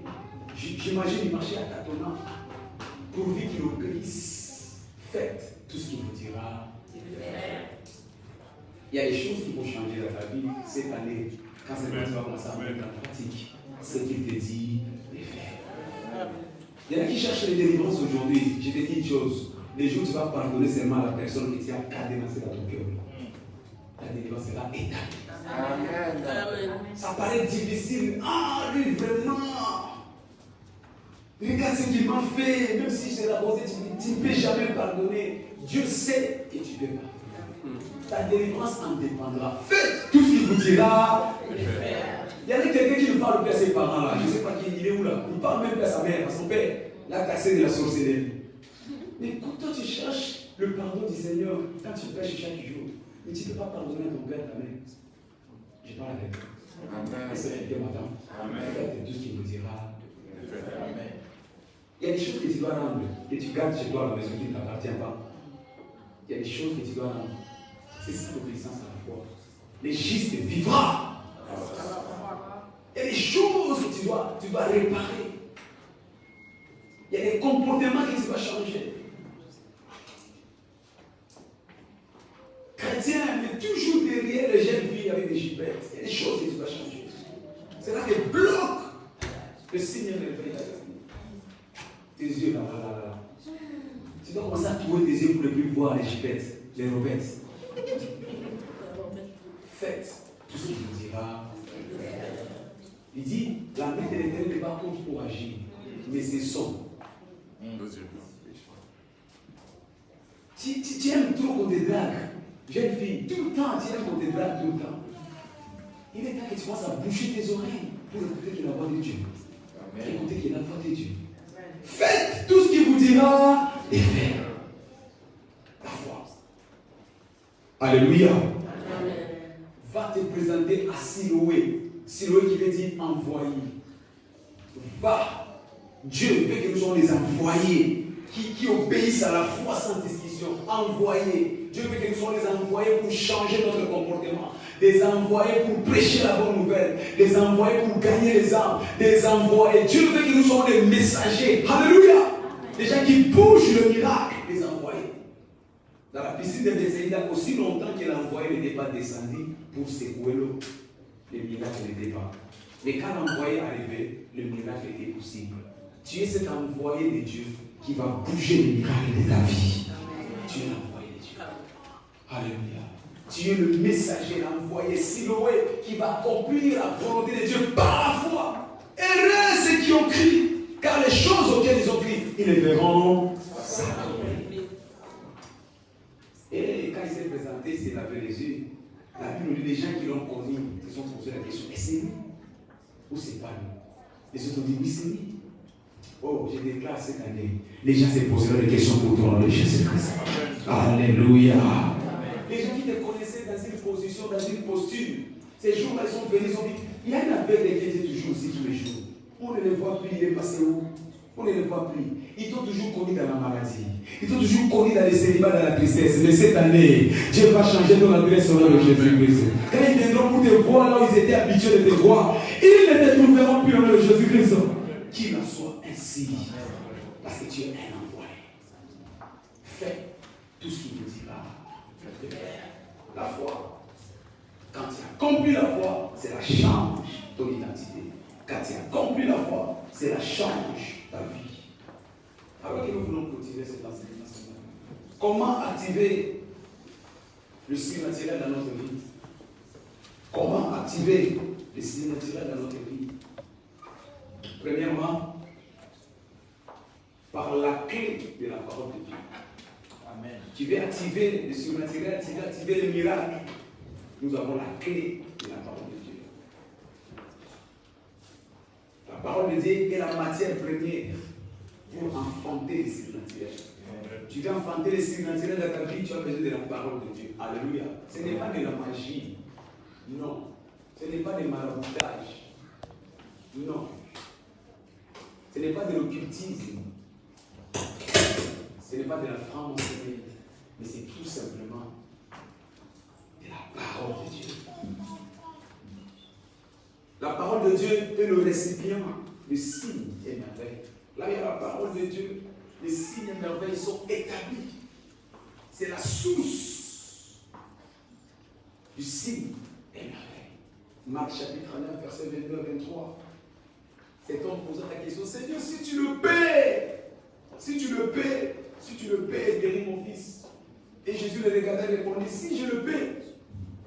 J'imagine il marchait à tâtonnant. Pourvu qu'il obéisse, faites tout ce qu'il vous dira. Il y a des choses qui vont changer dans ta vie cette année. Quand cette année va commencer à mettre en pratique ce qu'il te dit de faire. Il y en a qui cherchent les délivrances aujourd'hui. Je te dis une chose. Les jours où tu vas pardonner seulement à la personne qui t'a cadenassé dans ton cœur, la délivrance sera établie. Amen. Ça paraît difficile. Ah, lui, vraiment. Regarde ce qu'il m'a fait. Même si je l'ai abordé, tu ne peux jamais pardonner. Dieu sait que tu peux pardonner. Ta délivrance en dépendra. Faites tout ce qu'il vous dira. Il y a quelqu'un qui ne parle plus à ses parents là. Je ne sais pas qui il est où là. Il ne parle même plus à sa mère, à son père. La cassée de la sorcellerie. Mais quand toi tu cherches le pardon du Seigneur, quand tu pêches chaque jour, mais tu ne peux pas pardonner à ton père, ta mère. Je parle avec toi. Amen. C'est matin. Faites tout ce qu'il vous dira. Amen. Il y a des choses que tu dois rendre, que tu gardes chez toi à la maison qui ne t'appartient pas. Il y a des choses que tu dois rendre. C'est ça l'obéissance à la foi. Les justes vivra. Il y a des choses que tu dois réparer. Il y a des comportements que tu dois changer. Chrétien, mais toujours derrière les jeunes filles avec des gibettes. Il y a des choses que tu dois changer. C'est là que bloque le signe réveil. Tes yeux là, là. Tu dois commencer à trouver tes yeux pour ne plus voir les gibettes, les robettes. Faites tout ce qu'il vous dira. Il dit, la main de l'Éternel n'est pas contre pour agir, mais c'est son. Tu aimes trop qu'on te drague. Jeune fille, tout le temps, tu aimes qu'on te drague tout le temps. Il est temps que tu commences à boucher tes oreilles pour écouter qu'il y a la voix de Dieu. Écoutez qu'il y a la voix de Dieu. Faites tout ce qu'il vous dira et faites. La foi. Alléluia. Amen. Va te présenter à Siloé. Siloé qui veut dire envoyé. Va. Dieu veut que nous soyons les envoyés qui obéissent à la foi sans discussion. Envoyés. Dieu veut que nous soyons les envoyés pour changer notre comportement. Des envoyés pour prêcher la bonne nouvelle. Des envoyés pour gagner les âmes. Des envoyés. Dieu veut que nous soyons des messagers. Alléluia. Des gens qui bougent le miracle. Des envoyés. Dans la piscine de Bethsaïda, aussi longtemps que l'envoyé n'était pas descendu pour secouer l'eau, le miracle n'était pas. Mais quand l'envoyé arrivait, le miracle était possible. Tu es cet envoyé de Dieu qui va bouger le miracle de ta vie. Tu es l'envoyé de Dieu. Alléluia. Tu es le messager, l'envoyé Siloé qui va accomplir la volonté de Dieu par la foi. Heureux ceux qui ont crié, car les choses auxquelles ils ont crié, ils les verront. Et quand il s'est présenté, c'est la vraie Jésus. La Bible nous dit les gens qui l'ont connu se sont posé la question, est-ce que c'est lui ou c'est pas lui? Les autres ont dit oui, c'est lui. Oh, je déclare cette année, les gens se poseront des questions pour toi, le Jésus-Christ. Alléluia. Les gens qui te connaissaient dans une position, dans une posture, ces jours-là, ils sont venus, ils ont dit, il y a une aveugle qui était toujours aussi tous les jours. On ne les voit plus, il est passé où? On ne les voit plus. Ils t'ont toujours connu dans la maladie. Ils t'ont toujours connu dans les célibats, dans la tristesse. Mais cette année, Dieu va changer ton adresse au nom de Jésus-Christ. Quand ils viendront pour te voir là où ils étaient habitués de te voir, ils ne te trouveront plus au nom de Jésus-Christ. Qu'il en soit ainsi. Parce que tu es un envoyé. Fais tout ce qu'il vous dira. La foi. Quand tu accomplis la foi, cela change ton identité. Quand tu accomplis la foi, cela change ta vie. Alors que nous voulons cultiver cet enseignement. Comment activer le surnaturel dans notre vie? Comment activer le surnaturel dans notre vie? Premièrement, par la clé de la parole de Dieu. Amen. Tu veux activer le surnaturel, tu veux activer le miracle. Nous avons la clé de la parole de Dieu. La parole de Dieu est la matière première pour enfanter le surnaturel. Tu veux enfanter le surnaturel dans ta vie, tu as besoin de la parole de Dieu. Alléluia. Ce n'est pas de la magie. Non. Ce n'est pas de maraboutage. Non. Ce n'est pas de l'occultisme. Ce n'est pas de la franc-maçonnerie. Mais c'est tout simplement de la parole de Dieu. La parole de Dieu est le récipient, le signe et merveille. Là, il y a la parole de Dieu. Les signes et merveilles sont établis. C'est la source du signe et merveille. Marc chapitre 9, verset 22 à 23. Cet homme posait la question, Seigneur, si tu le paies, guéris mon fils. Et Jésus le regardait et répondit, si je le paie,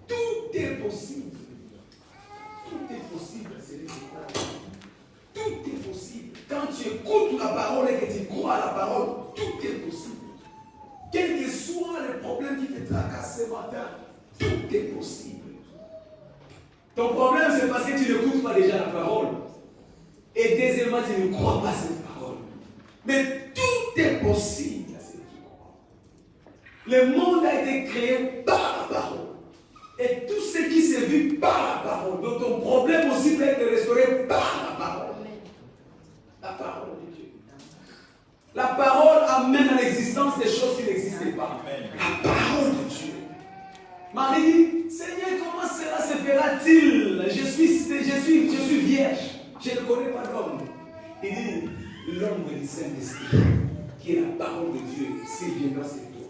tout est possible. Tout est possible, Seigneur. Tout est possible. Quand tu écoutes la parole et que tu crois à la parole, tout est possible. Quel que soit le problème qui te tracasse ce matin, tout est possible. Ton problème, c'est parce que tu n'écoutes pas déjà la parole. Et deuxièmement, tu ne crois pas cette parole. Mais tout est possible à ceux qui croient. Le monde a été créé par la parole. Et tout ce qui s'est vu par la parole. Donc ton problème aussi peut être restauré par la parole. La parole de Dieu. La parole amène à l'existence des choses qui n'existaient pas. La parole de Dieu. Marie dit, Seigneur, comment cela se fera-t-il? Je suis vierge. Je ne connais pas l'homme. Il dit, l'homme du Saint-Esprit, qui est la parole de Dieu, s'il viendra sur toi.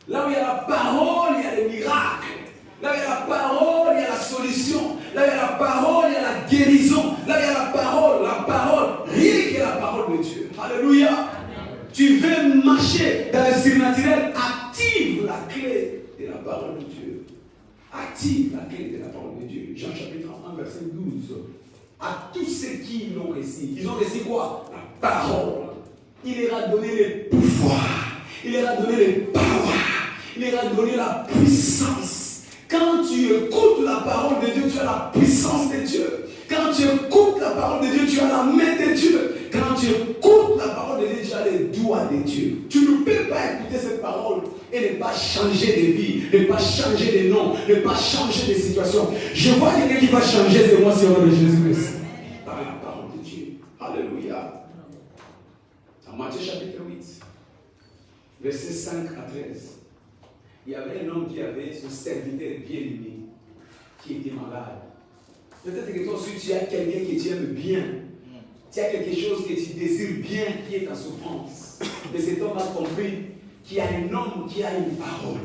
Là où il y a la parole, il y a les miracles. Là où il y a la parole, il y a la solution. Là où il y a la parole, il y a la guérison. Là où il y a la parole, rien que la parole de Dieu. Alléluia. Amen. Tu veux marcher dans le surnaturel, active la clé de la parole de Dieu. Active la clé de la parole de Dieu. Jean chapitre 1, verset 12. À tous ceux qui l'ont reçu. Ils ont reçu quoi? La parole. Il leur a donné le pouvoir. Il leur a donné le power. Il leur a donné la puissance. Quand tu écoutes la parole de Dieu, tu as la puissance de Dieu. Quand tu écoutes la parole de Dieu, tu as la main de Dieu. Quand tu écoutes la parole de Dieu, tu as les doigts de Dieu. Tu ne peux pas écouter cette parole et ne pas changer de vie, ne pas changer de nom, ne pas changer de situation. Je vois quelqu'un qui va changer, c'est moi, Seigneur de Jésus-Christ. Par la parole de Dieu. Alléluia. En Matthieu chapitre 8, versets 5 à 13. Il y avait un homme qui avait son serviteur bien-aimé, qui était malade. Peut-être que toi aussi tu as quelqu'un que tu aimes bien. Tu as quelque chose que tu désires bien qui est en souffrance. Mais cet homme a compris qu'il y a un homme qui a une parole.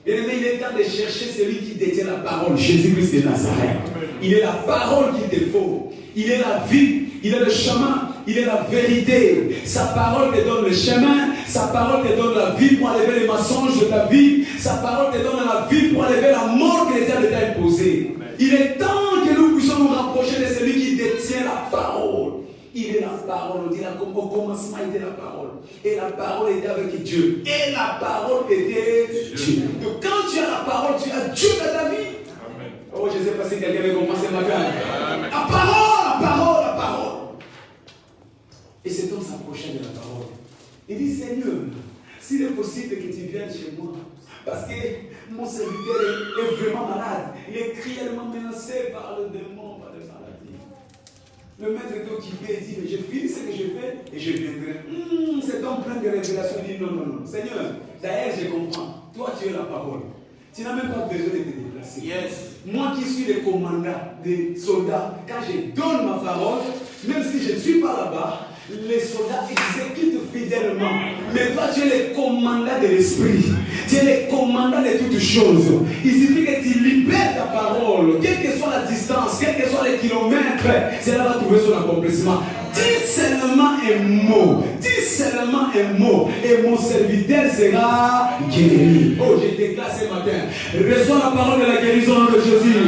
Et il est temps de chercher celui qui détient la parole, Jésus-Christ de Nazareth. Il est la parole qu'il te faut. Il est la vie, il est le chemin. Il est la vérité. Sa parole te donne le chemin. Sa parole te donne la vie pour enlever les mensonges de ta vie. Sa parole te donne la vie pour enlever la mort que les diables t'a imposée. Il est temps que nous puissions nous rapprocher de celui qui détient la parole. Il est la parole. On dit là, au commencement, il était la parole. Et la parole était avec Dieu. Et la parole était Dieu. Donc quand tu as la parole, tu as Dieu dans ta vie. Amen. Oh, je ne sais pas si quelqu'un veut commencer ma matin. La parole, la parole, la parole. Et cet homme s'approchait de la parole. Il dit, Seigneur, s'il est possible que tu viennes chez moi, parce que mon serviteur est vraiment malade, il est cruellement menacé par le démon, par les maladies. Le maître est occupé, il dit, mais je finis ce que je fais et je viendrai. Cet homme plein de révélations, il dit, non, non, non. Seigneur, d'ailleurs, je comprends. Toi, tu es la parole. Tu n'as même pas besoin de te déplacer. Yes. Moi qui suis le commandant des soldats, quand je donne ma parole, même si je ne suis pas là-bas, les soldats exécutent fidèlement. Mais toi, tu es le commandant de l'esprit. Tu es le commandant de toutes choses. Il suffit que tu libères ta parole. Quelle que soit la distance, quel que soit les kilomètres, cela va trouver son accomplissement. Dis seulement un mot. Dis seulement un mot. Et mon serviteur sera guéri. Oh, je déclare ce matin. Reçois la parole de la guérison au nom de Jésus.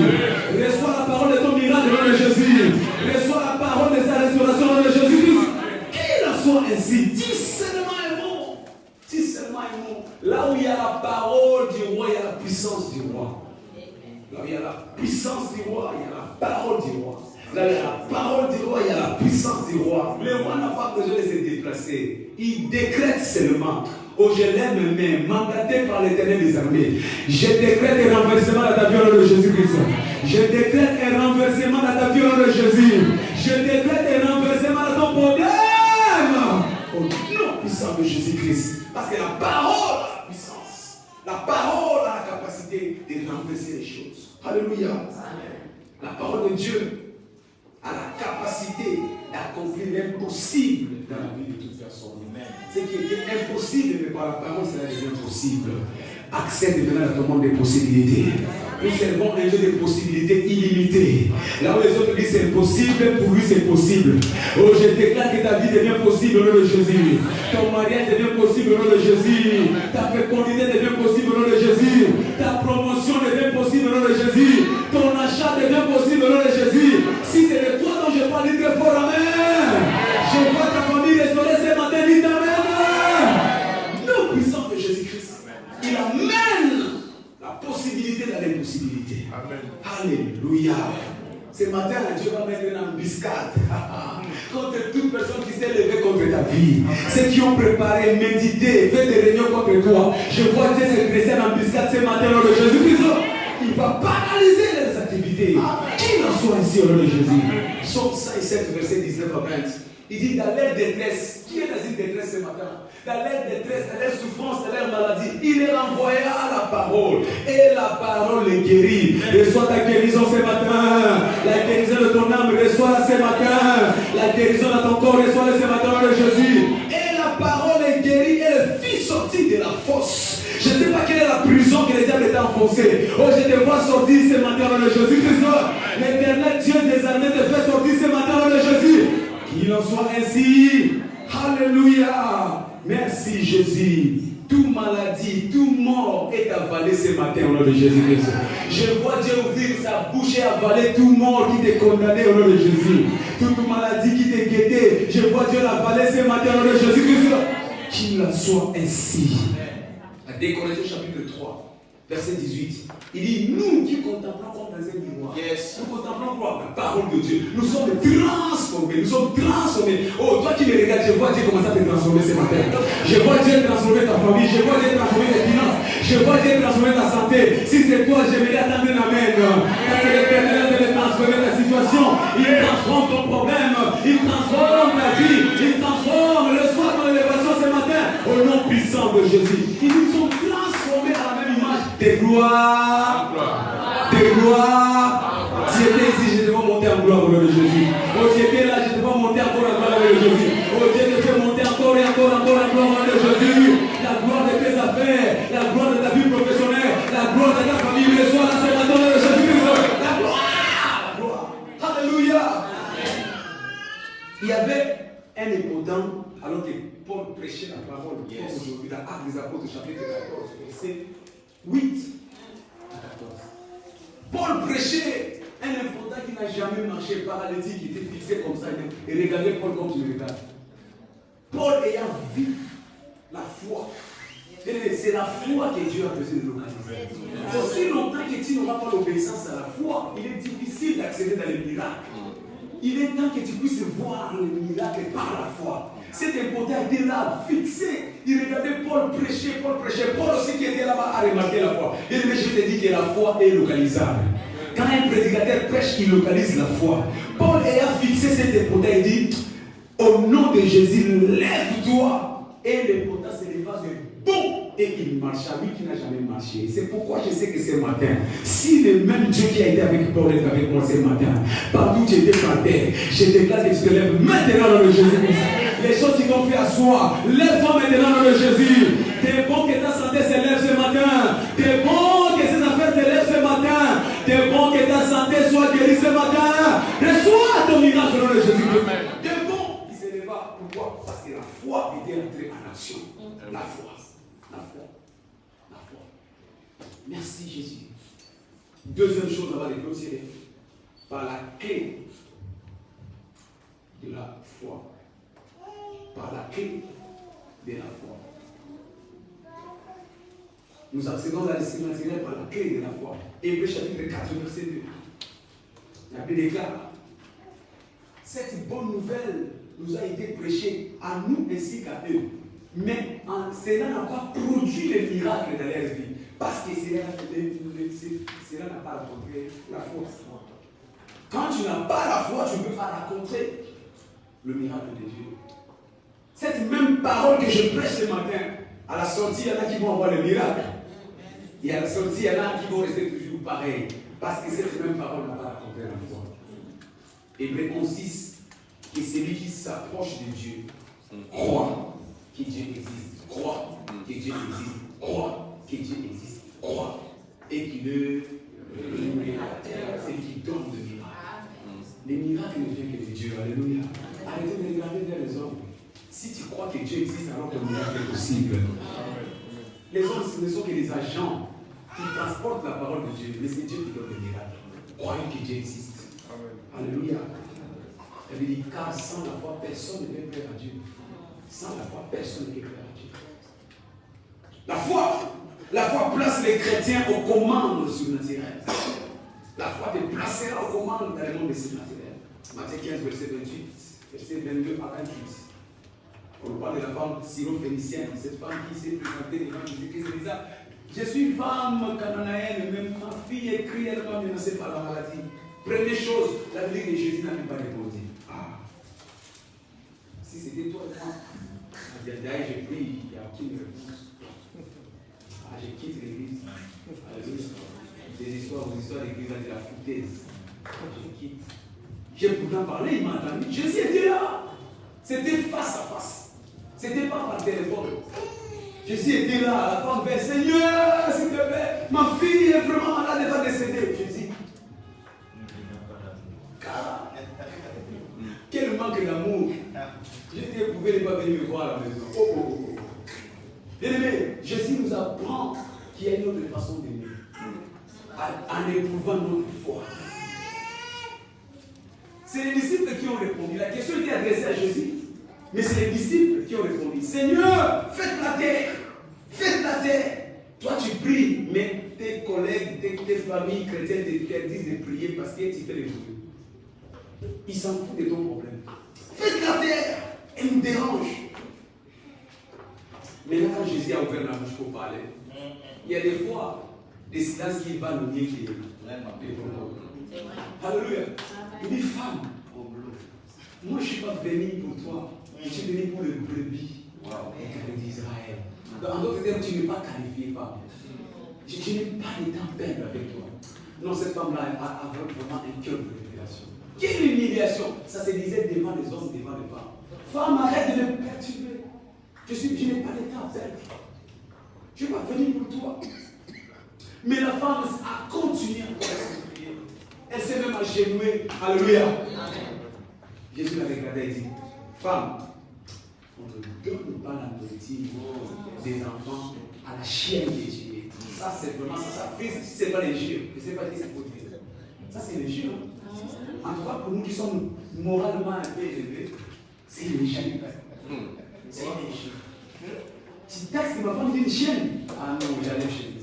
Reçois la parole de ton miracle au nom de Jésus. Reçois la parole de sa restauration au nom de Jésus. Soit ainsi, dis seulement un mot. Dis seulement un mot. Là où il y a la parole du roi, il y a la puissance du roi. Là où il y a la puissance du roi, il y a la parole du roi. Là où il y a la parole du roi, il y a la puissance du roi. Le roi n'a pas besoin de se déplacer. Il décrète seulement. Oh, je l'aime, mais mandaté par l'Éternel des armées. Je décrète un renversement dans ta vie au nom de Jésus-Christ. Je décrète un renversement dans ta vie au nom de Jésus. Je décrète un renversement dans ton problème. Au nom puissant de Jésus-Christ. Parce que la parole a la puissance. La parole a la capacité de renverser les choses. Alléluia. Amen. La parole de Dieu a la capacité d'accomplir l'impossible dans la vie de toute personne. Ce qui était impossible, mais par la parole, cela devient possible. Accède maintenant à ton monde des possibilités. Nous servons un jeu de possibilités illimitées. Là où les autres disent c'est impossible, pour lui c'est possible. Oh, je déclare que ta vie devient possible au nom de Jésus. Ton mariage devient possible au nom de Jésus. Ta fécondité devient possible au nom de Jésus. Ta promotion devient possible au nom de Jésus. Ton achat devient possible au nom de Jésus. Si c'est de toi dont je parle, dis très fort, amen. Je vois ta famille restaurée ce matin, dis amen. Nom puissant de Jésus-Christ. matin, Dieu va mettre une embuscade contre toute personne qui s'est levée contre ta vie. Ceux qui ont préparé, médité, fait des réunions contre toi. Je vois Dieu se dresser en embuscade ce matin au nom de Jésus-Christ. Il va paralyser les activités. Qu'il en soit ainsi au nom de Jésus. Psaume 107, verset 19 à 20. Il dit dans leur détresse, qui est dans une détresse ce matin? Dans leur détresse, dans leur souffrance, dans leur maladie, il les renvoya à la parole. Et la parole les guérit. Reçois ta guérison ce matin. La guérison de ton âme, reçois-la ce matin. La guérison de ton corps, reçois-la ce matin au nom de Jésus. Et la parole est guérie et le fit sortir de la fosse. Je ne sais pas quelle est la prison que le diable était enfoncé. Oh, je te vois sortir ce matin au nom de Jésus-Christ. L'éternel Dieu des armées te fait sortir ce matin au nom de Jésus. Qu'il en soit ainsi. Alléluia. Merci Jésus. Toute maladie, tout mort est avalé ce matin au nom de Jésus-Christ. Je vois Dieu ouvrir sa bouche et avaler tout mort qui t'est condamné au nom de Jésus. Toute maladie qui t'est guettée, je vois Dieu l'avaler ce matin au nom de Jésus-Christ. Qu'il en soit ainsi. À 2 Corinthiens chapitre 3, verset 18. Il dit, nous qui contemplons comme dans un miroir. Yes. Nous contemplons quoi? La parole de Dieu. Nous sommes transformés. Nous sommes transformés. Oh, toi qui me regardes, je vois Dieu commencer à te transformer ce matin. Je vois Dieu transformer ta famille. Je vois Dieu transformer tes finances. Je vois Dieu transformer ta santé. Si c'est toi, j'aimerais attendre un amen. Car c'est l'éternel de transformer ta situation. Il transforme ton problème. Il transforme ta vie. Il transforme le soir ton élévation ce matin. Au nom puissant de Jésus. Ils nous sont transformés à la même image. Des gloires. De gloire. Si j'étais ici, je devais monter en gloire au nom de Jésus. Oh, si j'étais là, je devais monter encore en gloire au nom de Jésus. Oh, Dieu te fait monter encore et encore en gloire au nom de Jésus. La gloire de tes affaires, la gloire de ta vie professionnelle, la gloire de ta famille, reçois la semaine au nom de Jésus. La gloire. La gloire. Alléluia. Il y avait un impotent alors que Paul prêchait la parole. Comme aujourd'hui, dans Actes des Apôtres, chapitre 14, verset 8. Paul prêchait un impotent qui n'a jamais marché, paralytique, qui était fixé comme ça. Et regardez Paul comme tu le regardes. Paul ayant vu la foi. C'est la foi que Dieu a besoin de localiser. Aussi longtemps que tu n'auras pas l'obéissance à la foi, il est difficile d'accéder dans les miracles. Il est temps que tu puisses voir les miracles par la foi. Cet impotent était là, fixé. Il regardait Paul prêcher. Paul aussi qui était là-bas a remarqué la foi. Et je te dis que la foi est localisable. Quand un prédicateur prêche, il localise la foi. Paul ayant fixé cet impotent, il dit, au nom de Jésus, lève-toi. Et l'impotent se leva de bon. Et il marcha, lui qui n'a jamais marché. C'est pourquoi je sais que ce matin, si le même Dieu qui a été avec Paul est avec moi ce matin, partout tu étais par terre, je déclare que tu te lèves maintenant dans le Jésus-Christ. Les choses qui t'ont fait asseoir, lève-toi maintenant dans le Jésus. T'es bon que ta santé se lève ce matin. T'es bon que ces affaires te lèvent ce matin. T'es bon que ta santé soit guérie ce matin. Reçois ton miracle dans le Jésus-Christ. T'es bon qui se lèva. Pourquoi? Parce que la foi était entrée en action. La foi. La foi. La foi. Merci Jésus. Deuxième chose avant de clôturer. Par la clé de la foi. Par la clé de la foi. Nous accédons à l'esprit par la clé de la foi. Hébreux chapitre 4, verset 2. La Bible déclare, cette bonne nouvelle nous a été prêchée à nous ainsi qu'à eux. Mais cela n'a pas produit les miracles dans leur vie. Parce que cela n'a pas rencontré la foi. Quand tu n'as pas la foi, tu ne peux pas rencontrer le miracle de Dieu. Cette même parole que je prêche ce matin, à la sortie, il y en a qui vont avoir le miracle. Et à la sortie, il y en a qui vont rester toujours pareils. Parce que cette même parole n'a pas rencontré la foi. Hébreux 11:6, que celui qui s'approche de Dieu croit que Dieu existe, croit que Dieu existe, croit que Dieu existe, croit, et qu'il est celui qui donne le miracle. Les miracles ne viennent que de Dieu. Alléluia. Arrêtez de regarder vers les hommes. Si tu crois que Dieu existe, alors ton miracle est possible. Les hommes ne sont que des agents qui transportent la parole de Dieu, mais c'est Dieu qui donne le miracle. Croyez que Dieu existe. Alléluia. Elle veut dire, car sans la foi, personne ne peut plaire à Dieu. Sans la foi, personne ne peut plaire à Dieu. La foi place les chrétiens aux commandes surnaturelles. La foi te placera aux commandes dans le monde des naturel. Matthieu 15, verset 28, verset 22 à 28. On parle de la femme syro-phénicienne, cette femme qui s'est présentée devant Jésus-Christ et disait, je suis femme cananéenne, même ma fille est cruellement menacée par la maladie. Première chose, la vie de Jésus n'a même pas répondu. Ah, si c'était toi et moi, d'ailleurs j'ai pris, il n'y a aucune réponse. Ah, je quitte l'église. Des histoires d'église avec la foutaise. Je quitte. J'ai pourtant parlé, il m'a entendu. Jésus était là. C'était face à face. C'était pas par téléphone. Jésus était là, la femme fait Seigneur, s'il te plaît, ma fille est vraiment malade, elle va décéder. Jésus. Quel manque d'amour. J'ai été éprouvé de ne pas venir me voir à la maison. Oh, oh, oh. Bien-aimé, Jésus nous apprend qu'il y a une autre façon d'aimer. En éprouvant notre foi. C'est les disciples qui ont répondu. La question était adressée à Jésus. Mais c'est les disciples qui ont répondu. Seigneur, faites la terre. Faites la terre. Toi tu pries, mais tes collègues, tes familles chrétiennes te disent de prier parce que tu fais les jours. Ils s'en foutent de ton problème. Faites la terre. Elle nous dérange. Mais là, quand Jésus a ouvert la bouche pour parler, il y a des fois, des silences qui vont nous dire qu'il y a des problèmes. Alléluia. Il dit, femme, moi je ne suis pas venu pour toi, je suis venu pour le brebis d'Israël. En d'autres termes, tu n'es pas qualifié, femme. Je n'ai pas de temps perdre avec toi. Non, cette femme-là a vraiment un cœur de révélation. Quelle humiliation! Ça se disait devant les hommes, devant les femmes. Femme, arrête de me perturber. Je n'ai pas de temps à perdre. Je ne suis pas venu pour toi. Mais la femme a continué à prier. Elle s'est même agenouillée. Alléluia. Jésus l'a regardé et dit, femme, on ne donne pas la nourriture des enfants à la chienne qui est tuée. Ça, c'est vraiment ça. Ce n'est pas les jeux. Je ne sais pas qui c'est pour dire. Ça, c'est les jeux. En tout cas, pour nous qui sommes moralement un peu élevés, c'est les jeux. C'est les jeux. Tu taxes ma femme d'une chienne. Ah non, j'allais chez lui.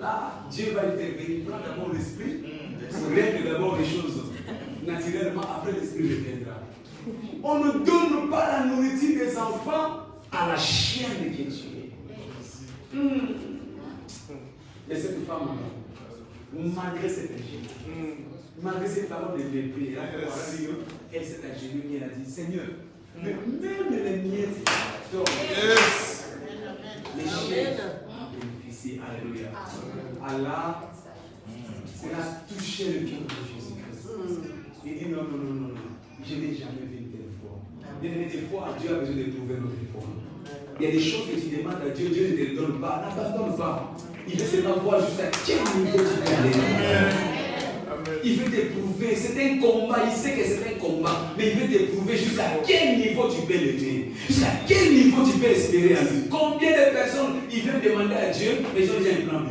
Là, Dieu va intervenir. Prends d'abord l'esprit. Règle d'abord les choses naturellement, après l'esprit reviendra. On ne donne pas la nourriture des enfants à la chienne qui est tuée. Et cette femme, malgré cette agile, malgré cette parole de mépris, elle s'est agenouillée et elle a dit, Seigneur, même les miettes, les chiennes ont bénéficié. Alléluia. Allah, elle a touché le cœur de Jésus-Christ. Il dit non, je n'ai jamais vu une telle foi. Des fois, Dieu a besoin de trouver notre foi. Il y a des choses que tu demandes à Dieu, Dieu ne te les donne pas, n'abandonne pas. Il veut seulement voir jusqu'à quel niveau tu peux aller. Il veut t'éprouver, c'est un combat, il sait que c'est un combat, mais il veut t'éprouver jusqu'à quel niveau tu peux l'aimer, jusqu'à quel niveau tu peux espérer en lui. Combien de personnes ils veulent demander à Dieu, mais ils ont déjà un plan B.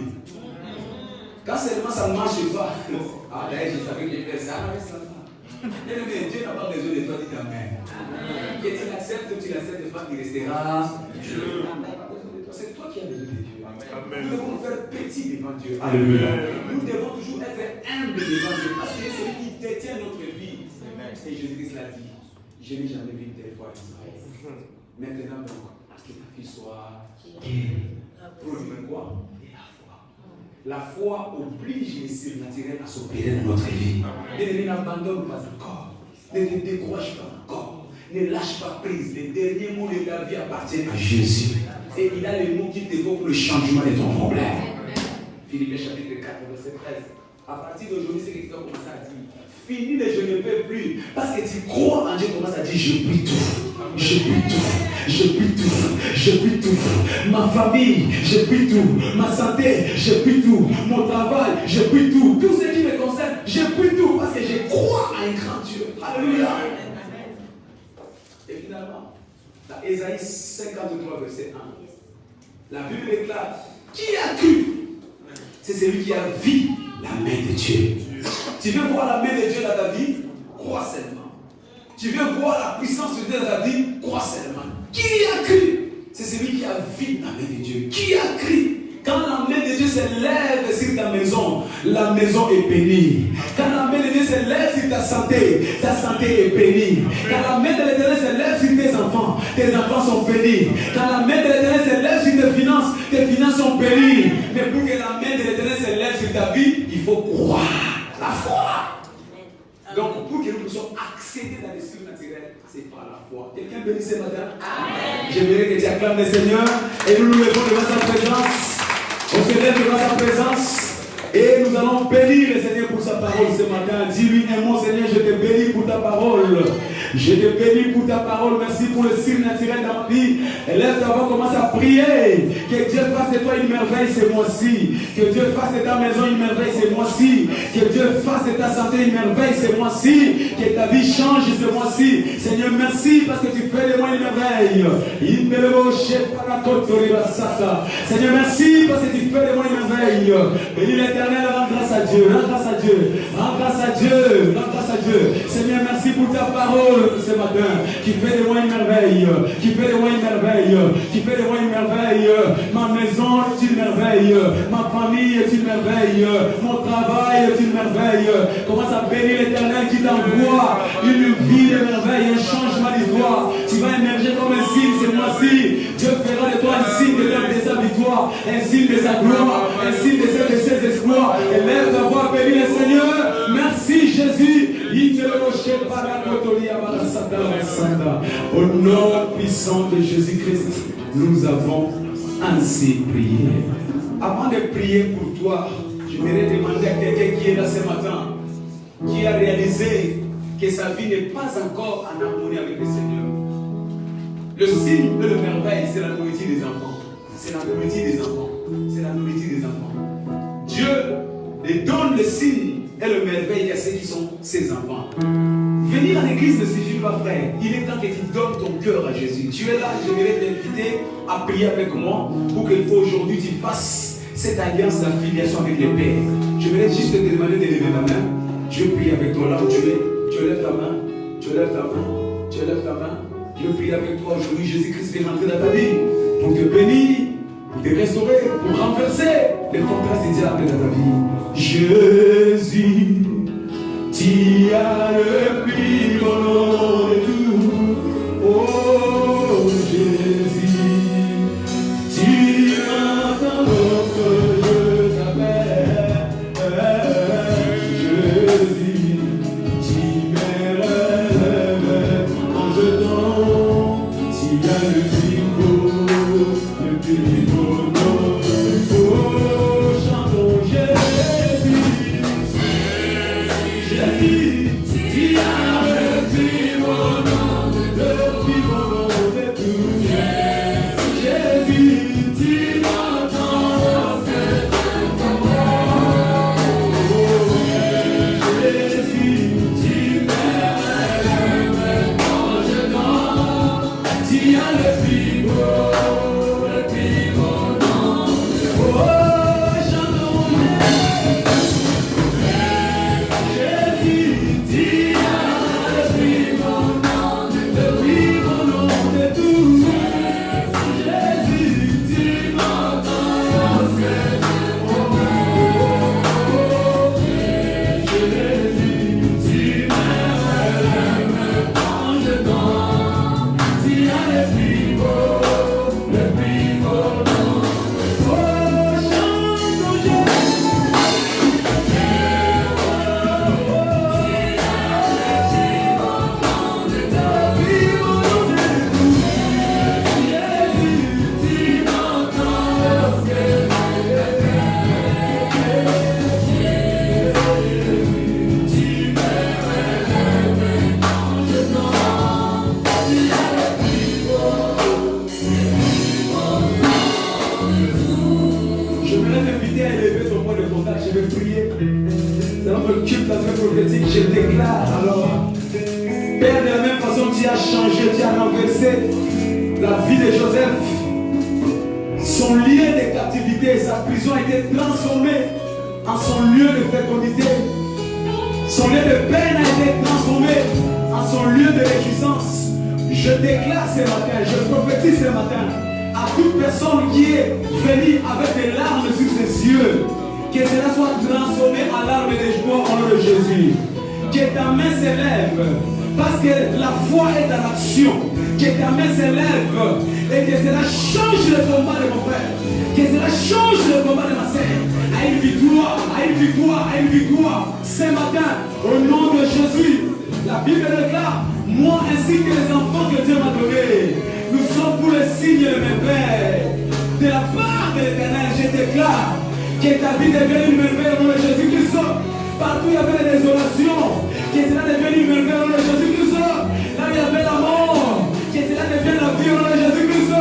Quand seulement ça ne marche pas, ah là je savais que j'ai fait ça, mais ça va. Dieu n'a pas besoin de toi, dis Amen. Que tu l'acceptes ou tu l'acceptes pas, il restera Dieu. C'est toi qui as besoin de Dieu. Nous devons nous faire petits devant Dieu. Alléluia. Nous devons toujours être humbles devant Dieu parce que c'est celui qui détient notre vie. Et Jésus-Christ l'a dit, je n'ai jamais vu une telle foi d'Israël. Maintenant donc, que ta fille soit guérie. Pour quoi? La foi oblige les surnaturels à s'opérer dans notre vie. Ne n'abandonne pas encore. Ne te décourage pas encore. Ne lâche pas prise. Les derniers mots de ta vie appartiennent à Jésus. Et il a les mots qu'il te faut pour le changement de ton problème. Philippiens chapitre 4, verset 13. À partir d'aujourd'hui, c'est que tu dois commencer à dire. Fini le je ne peux plus. Parce que tu crois en Dieu, commence à dire je puis tout. Je puis tout. Je puis tout. Je puis tout. Ma famille, je puis tout. Ma santé, je puis tout. Mon travail, je puis tout. Tout ce qui me concerne, je puis tout. Parce que je crois à un grand Dieu. Alléluia. Et finalement, dans Ésaïe 53, verset 1, la Bible déclare qui a cru? C'est celui qui a vu la main de Dieu. Tu veux voir la main de Dieu dans ta vie? Crois seulement. Tu veux voir la puissance de Dieu dans ta vie? Crois seulement. Qui a cru? C'est celui qui a vu la main de Dieu. Qui a cru? Quand la main de Dieu Dieu s'élève sur ta maison, la maison est bénie. Quand la main de Dieu s'élève sur ta santé est bénie. Quand la main de l'Éternel s'élève sur tes enfants sont bénis. Quand la main de l'Éternel s'élève sur tes finances sont bénies. Mais pour que la main de l'Éternel s'élève sur ta vie, il faut croire. La foi. Donc pour que nous puissions accéder dans les surnaturels, c'est par la foi. Quelqu'un bénit ce matin? Amen. J'aimerais que tu acclames le Seigneur et nous nous levons devant sa présence. On se lève devant sa présence. Et nous allons bénir le Seigneur pour sa parole ce matin. Dis-lui un mot, Seigneur, je te bénis pour ta parole. Je te bénis pour ta parole. Merci pour le surnaturel dans ma vie. Lève ta voix, commence à prier. Que Dieu fasse de toi une merveille ce mois-ci. Que Dieu fasse de ta maison une merveille ce mois-ci. Que Dieu fasse de ta santé une merveille ce mois-ci. Que ta vie change ce mois-ci. Seigneur, merci parce que tu fais de moi une merveille. Seigneur, merci parce que tu fais de moi une merveille. Bénis l'Éternel, rends grâce à Dieu, rends grâce à Dieu, rends grâce à Dieu, rends grâce à Dieu. Seigneur, merci pour ta parole ce matin, qui fait de moi une merveille, qui fait de moi une merveille, qui fait de moi une merveille. Ma maison est une merveille, ma famille est une merveille, mon travail est une merveille. Commence à bénir l'Éternel qui t'envoie une vie de merveille, un changement d'histoire. Tu vas émerger comme un signe ce mois-ci. Dieu fera de toi un signe de sa victoire, un signe de sa gloire, un signe de ses espoirs. Élève ta voix, bénis le Seigneur. Merci Jésus. Au nom puissant de Jésus-Christ, nous avons ainsi prié. Avant de prier pour toi, je voudrais demander à quelqu'un qui est là ce matin, qui a réalisé que sa vie n'est pas encore en harmonie avec le Seigneur. Le signe de la merveille, c'est la nourriture des enfants. C'est la nourriture des enfants. C'est la nourriture des enfants. Dieu les donne le signe et le merveille à ceux qui sont ses enfants. Venir à l'église ne suffit pas, frère. Il est temps que tu donnes ton cœur à Jésus. Tu es là, je vais t'inviter à prier avec moi pour qu'aujourd'hui tu fasses cette alliance d'affiliation avec le Père. Je vais juste te demander de lever ta main. Je vais prier avec toi là où tu es. Tu lèves ta main. Tu lèves ta main. Tu lèves ta main. Je veux prier avec toi aujourd'hui. Jésus-Christ est rentré dans ta vie pour te bénir, pour te restaurer, pour renverser les forteresses du diable dans ta vie. Jésus, tu as le plus grand nom de tout. Oh Jésus, tu entends lorsque je t'appelle. Jésus, tu m'élèves en jetant. Tu as le plus beau nom. Oh, chantons Jésus. Jésus, tu as le plus beau nom de tout. Jésus, tu m'entends lorsque je t'appelle. Jésus, tu m'élèves quand je dors. Tu as le plus beau nom. Oh, chantons Jésus, tu as le plus beau nom de tout. Jésus, tu m'entends lorsque je t'appelle. Jésus, tu m'élèves quand je dors. Tu as le plus beau nom. Oh, chantons Je voulais t'inviter à élever ton point de contact. Je vais prier. C'est notre culte dans le prophétique. Je déclare alors. Père, de la même façon, tu as changé, tu as renversé la vie de Joseph. Son lieu de captivité, sa prison a été transformée en son lieu de fécondité. Son lieu de peine a été transformé en son lieu de réjouissance. Je déclare ce matin, je prophétise ce matin, à toute personne qui est venue avec des larmes sur ses yeux, que cela soit transformé en larmes de joie au nom de Jésus. Que ta main s'élève, parce que la foi est dans l'action. Que ta main s'élève et que cela change le combat de mon frère. Que cela change le combat de ma sœur. À une victoire, à une victoire, à une victoire. Ce matin, au nom de Jésus, la Bible déclare, moi ainsi que les enfants que Dieu m'a donnés, nous sommes pour le signe de mes pères. De la part de l'Éternel, je déclare que ta vie devienne une merveille au nom de Jésus-Christ. Partout il y avait la désolation, que cela devienne une merveille au nom de Jésus-Christ. Là il y avait la mort, que cela devienne la vie au nom de Jésus-Christ.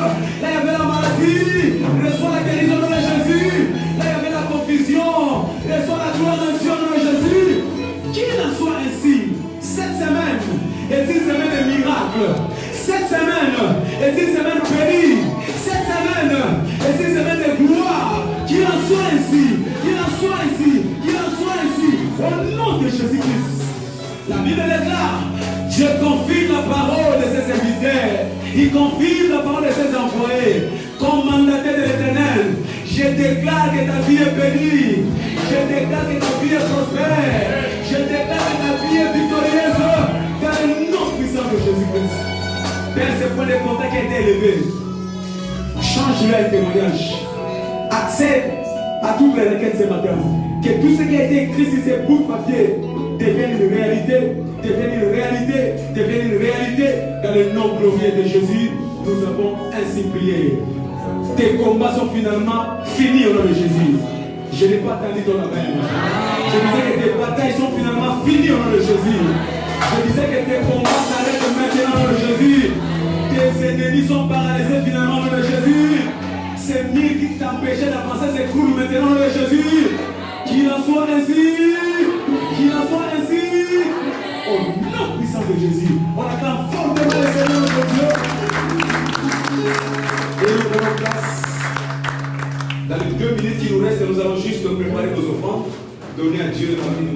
Là il y avait la maladie, reçois la guérison au nom de Jésus. Là il y avait la confusion, reçois la gloire de Dieu au nom de Jésus. Qu'il en soit ainsi, cette semaine est une semaine de miracles. Cette semaine est une semaine bénie. Cette semaine est une semaine de gloire. Qu'il en soit ainsi, qu'il en soit ainsi, qu'il en soit ainsi. Au nom de Jésus-Christ. La Bible déclare, Dieu confirme la parole de ses serviteurs. Il confirme la parole de ses envoyés. Comme mandataire de l'Éternel, je déclare que ta vie est bénie. Je déclare que ta vie est prospère. Je déclare que ta vie est victorieuse. Dans le nom puissant de Jésus-Christ. Père, ce point de contact qui a été élevé. Change-le un témoignage. Accède à toutes les requêtes ce matin. Que tout ce qui a été écrit sur ces bouts de papier devienne une réalité, devienne une réalité, devienne une réalité. Dans le nom glorieux de Jésus, nous avons ainsi prié. Tes combats sont finalement finis au nom de Jésus. Je n'ai pas attendu ton amen. Je disais que tes batailles sont finalement finies au nom de Jésus. Je disais que tes combats s'arrêtent maintenant au nom de Jésus. Tes ennemis sont paralysés finalement au nom de Jésus. Ces mille qui t'empêchaient d'avancer s'écroulent maintenant au nom de Jésus. Qu'il en soit ainsi. Qu'il en soit ainsi. Au nom puissant de Jésus. On attend fortement le Seigneur notre Dieu. Et nous prenons place. Dans les 2 minutes qui nous restent, nous allons juste préparer nos offrandes. Donner à Dieu le famille de